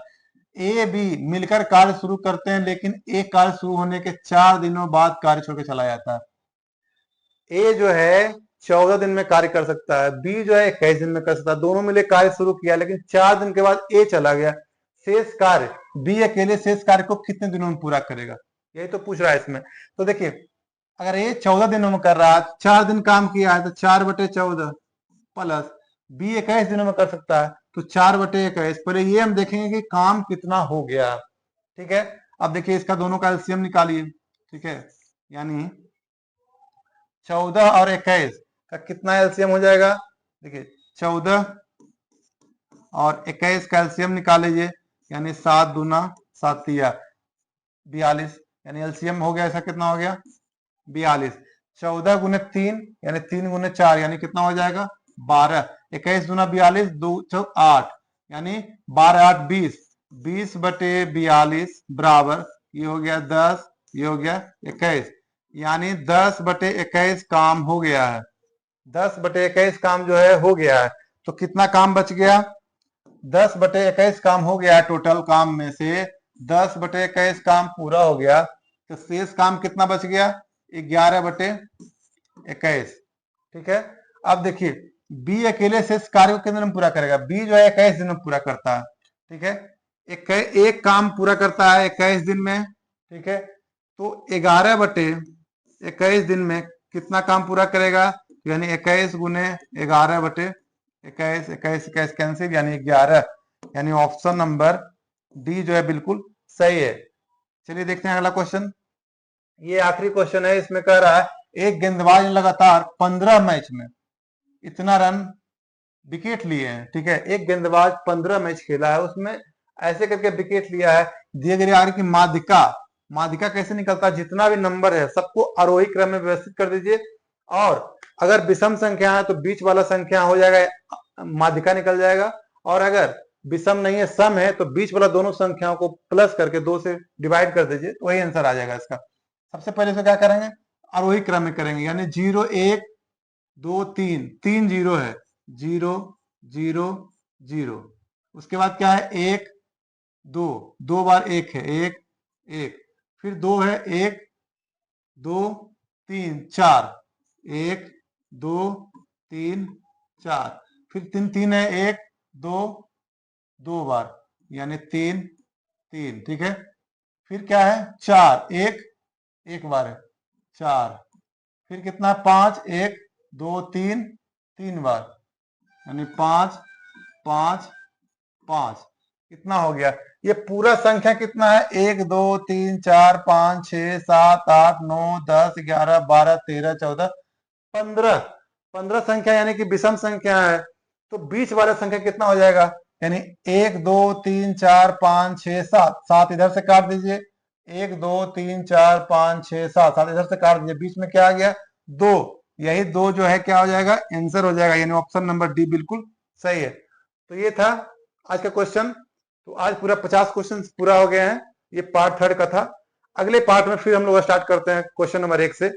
ए बी मिलकर कार्य शुरू करते हैं लेकिन एक कार्य शुरू होने के 4 दिनों बाद कार्य छोड़कर चला जाता है। ए जो है 14 दिन में कार्य कर सकता है, बी जो है 21 दिन में कर सकता है, दोनों मिले कार्य शुरू किया लेकिन 4 दिन के बाद ए चला गया, शेष कार्य, बी अकेले शेष कार्य को कितने दिनों में पूरा करेगा, यही तो पूछ रहा है इसमें। तो देखिए अगर ये 14 दिनों में कर रहा है, 4 दिन काम किया है तो 4/14 प्लस बी 21 दिनों में कर सकता है तो 4/21। पहले ये हम देखेंगे कि काम कितना हो गया, ठीक है। अब देखिए इसका दोनों का एलसीएम निकालिए, ठीक है, यानी 14 और 21 का कितना एलसीएम हो जाएगा। देखिए 14 और 21 का एलसीएम निकाल लीजिए, यानी 7 दूना 7 42, यानी एलसीएम हो गया ऐसा कितना हो गया 42। 14 गुने 3 यानी 3 गुने 4 यानी कितना हो जाएगा 12। 21 दूना 42 2 चौक 8 यानी 12 8 20। 20/42 बराबर ये हो गया 10, ये हो गया 21, यानी 10/21 काम हो गया है। 10/21 काम जो है हो गया है। तो कितना काम बच गया, 10/21 काम हो गया है। टोटल काम में से 10/21 काम पूरा हो गया तो शेष काम कितना बच गया 11/21, ठीक है। अब देखिए बी अकेले शेष कार्य को कितने दिन में पूरा करेगा, बी जो है 21 दिन में पूरा करता है, ठीक है। एक काम पूरा करता है 21 दिन में, ठीक है। तो 11/21 दिन में कितना काम पूरा करेगा, यानी 21 गुने 11/21, 21 कैंसिल यानी 11, यानी ऑप्शन नंबर डी जो है बिल्कुल सही है। चलिए देखते हैं अगला क्वेश्चन। ये आखिरी क्वेश्चन है, इसमें कह रहा है एक गेंदबाज ने लगातार 15 मैच में इतना रन विकेट लिए हैं, ठीक है। एक गेंदबाज 15 मैच खेला है, उसमें ऐसे करके विकेट लिया है। दिए गए आगे की माध्यिका कैसे निकलता है, जितना भी नंबर है सबको आरोही क्रम में व्यवस्थित कर दीजिए, और अगर विषम संख्या है तो बीच वाला संख्या हो जाएगा माध्यिका निकल जाएगा, और अगर विषम नहीं है सम है तो बीच वाला दोनों संख्याओं को प्लस करके 2 से डिवाइड कर दीजिए, वही आंसर आ जाएगा इसका। सबसे पहले से क्या करेंगे, आरोही क्रम में करेंगे, यानी 0 1 2 3, 3 0 है, 0 0 0। उसके बाद क्या है 1 2, 2 बार 1 है 1 1, फिर 2 है 1 2 3 4, 1 2 3 4, फिर 3 3 है 1 2 2 बार यानी 3 3, ठीक है। फिर क्या है 4 1 1 बार है 4, फिर कितना 5 1 2 3 3 बार यानी 5 5 5, कितना हो गया, ये पूरा संख्या कितना है 1 2 3 4 5 6 7 8 9 10 11 12 13 14 15, 15 संख्या यानी कि विषम संख्या है। तो बीच वाला संख्या कितना हो जाएगा, यानी 1 2 3 4 5 6 7, 7 इधर से काट दीजिए, 1 2 3 4 5 6 7, 7 इधर से काट दीजिए, बीच में क्या आ गया 2, यही 2 जो है क्या हो जाएगा आंसर हो जाएगा, यानी ऑप्शन नंबर डी बिल्कुल सही है। तो ये था आज का क्वेश्चन। तो आज पूरा 50 क्वेश्चन पूरा हो गए हैं, ये पार्ट 3 का था। अगले पार्ट में फिर हम लोग स्टार्ट करते हैं क्वेश्चन नंबर 1 से।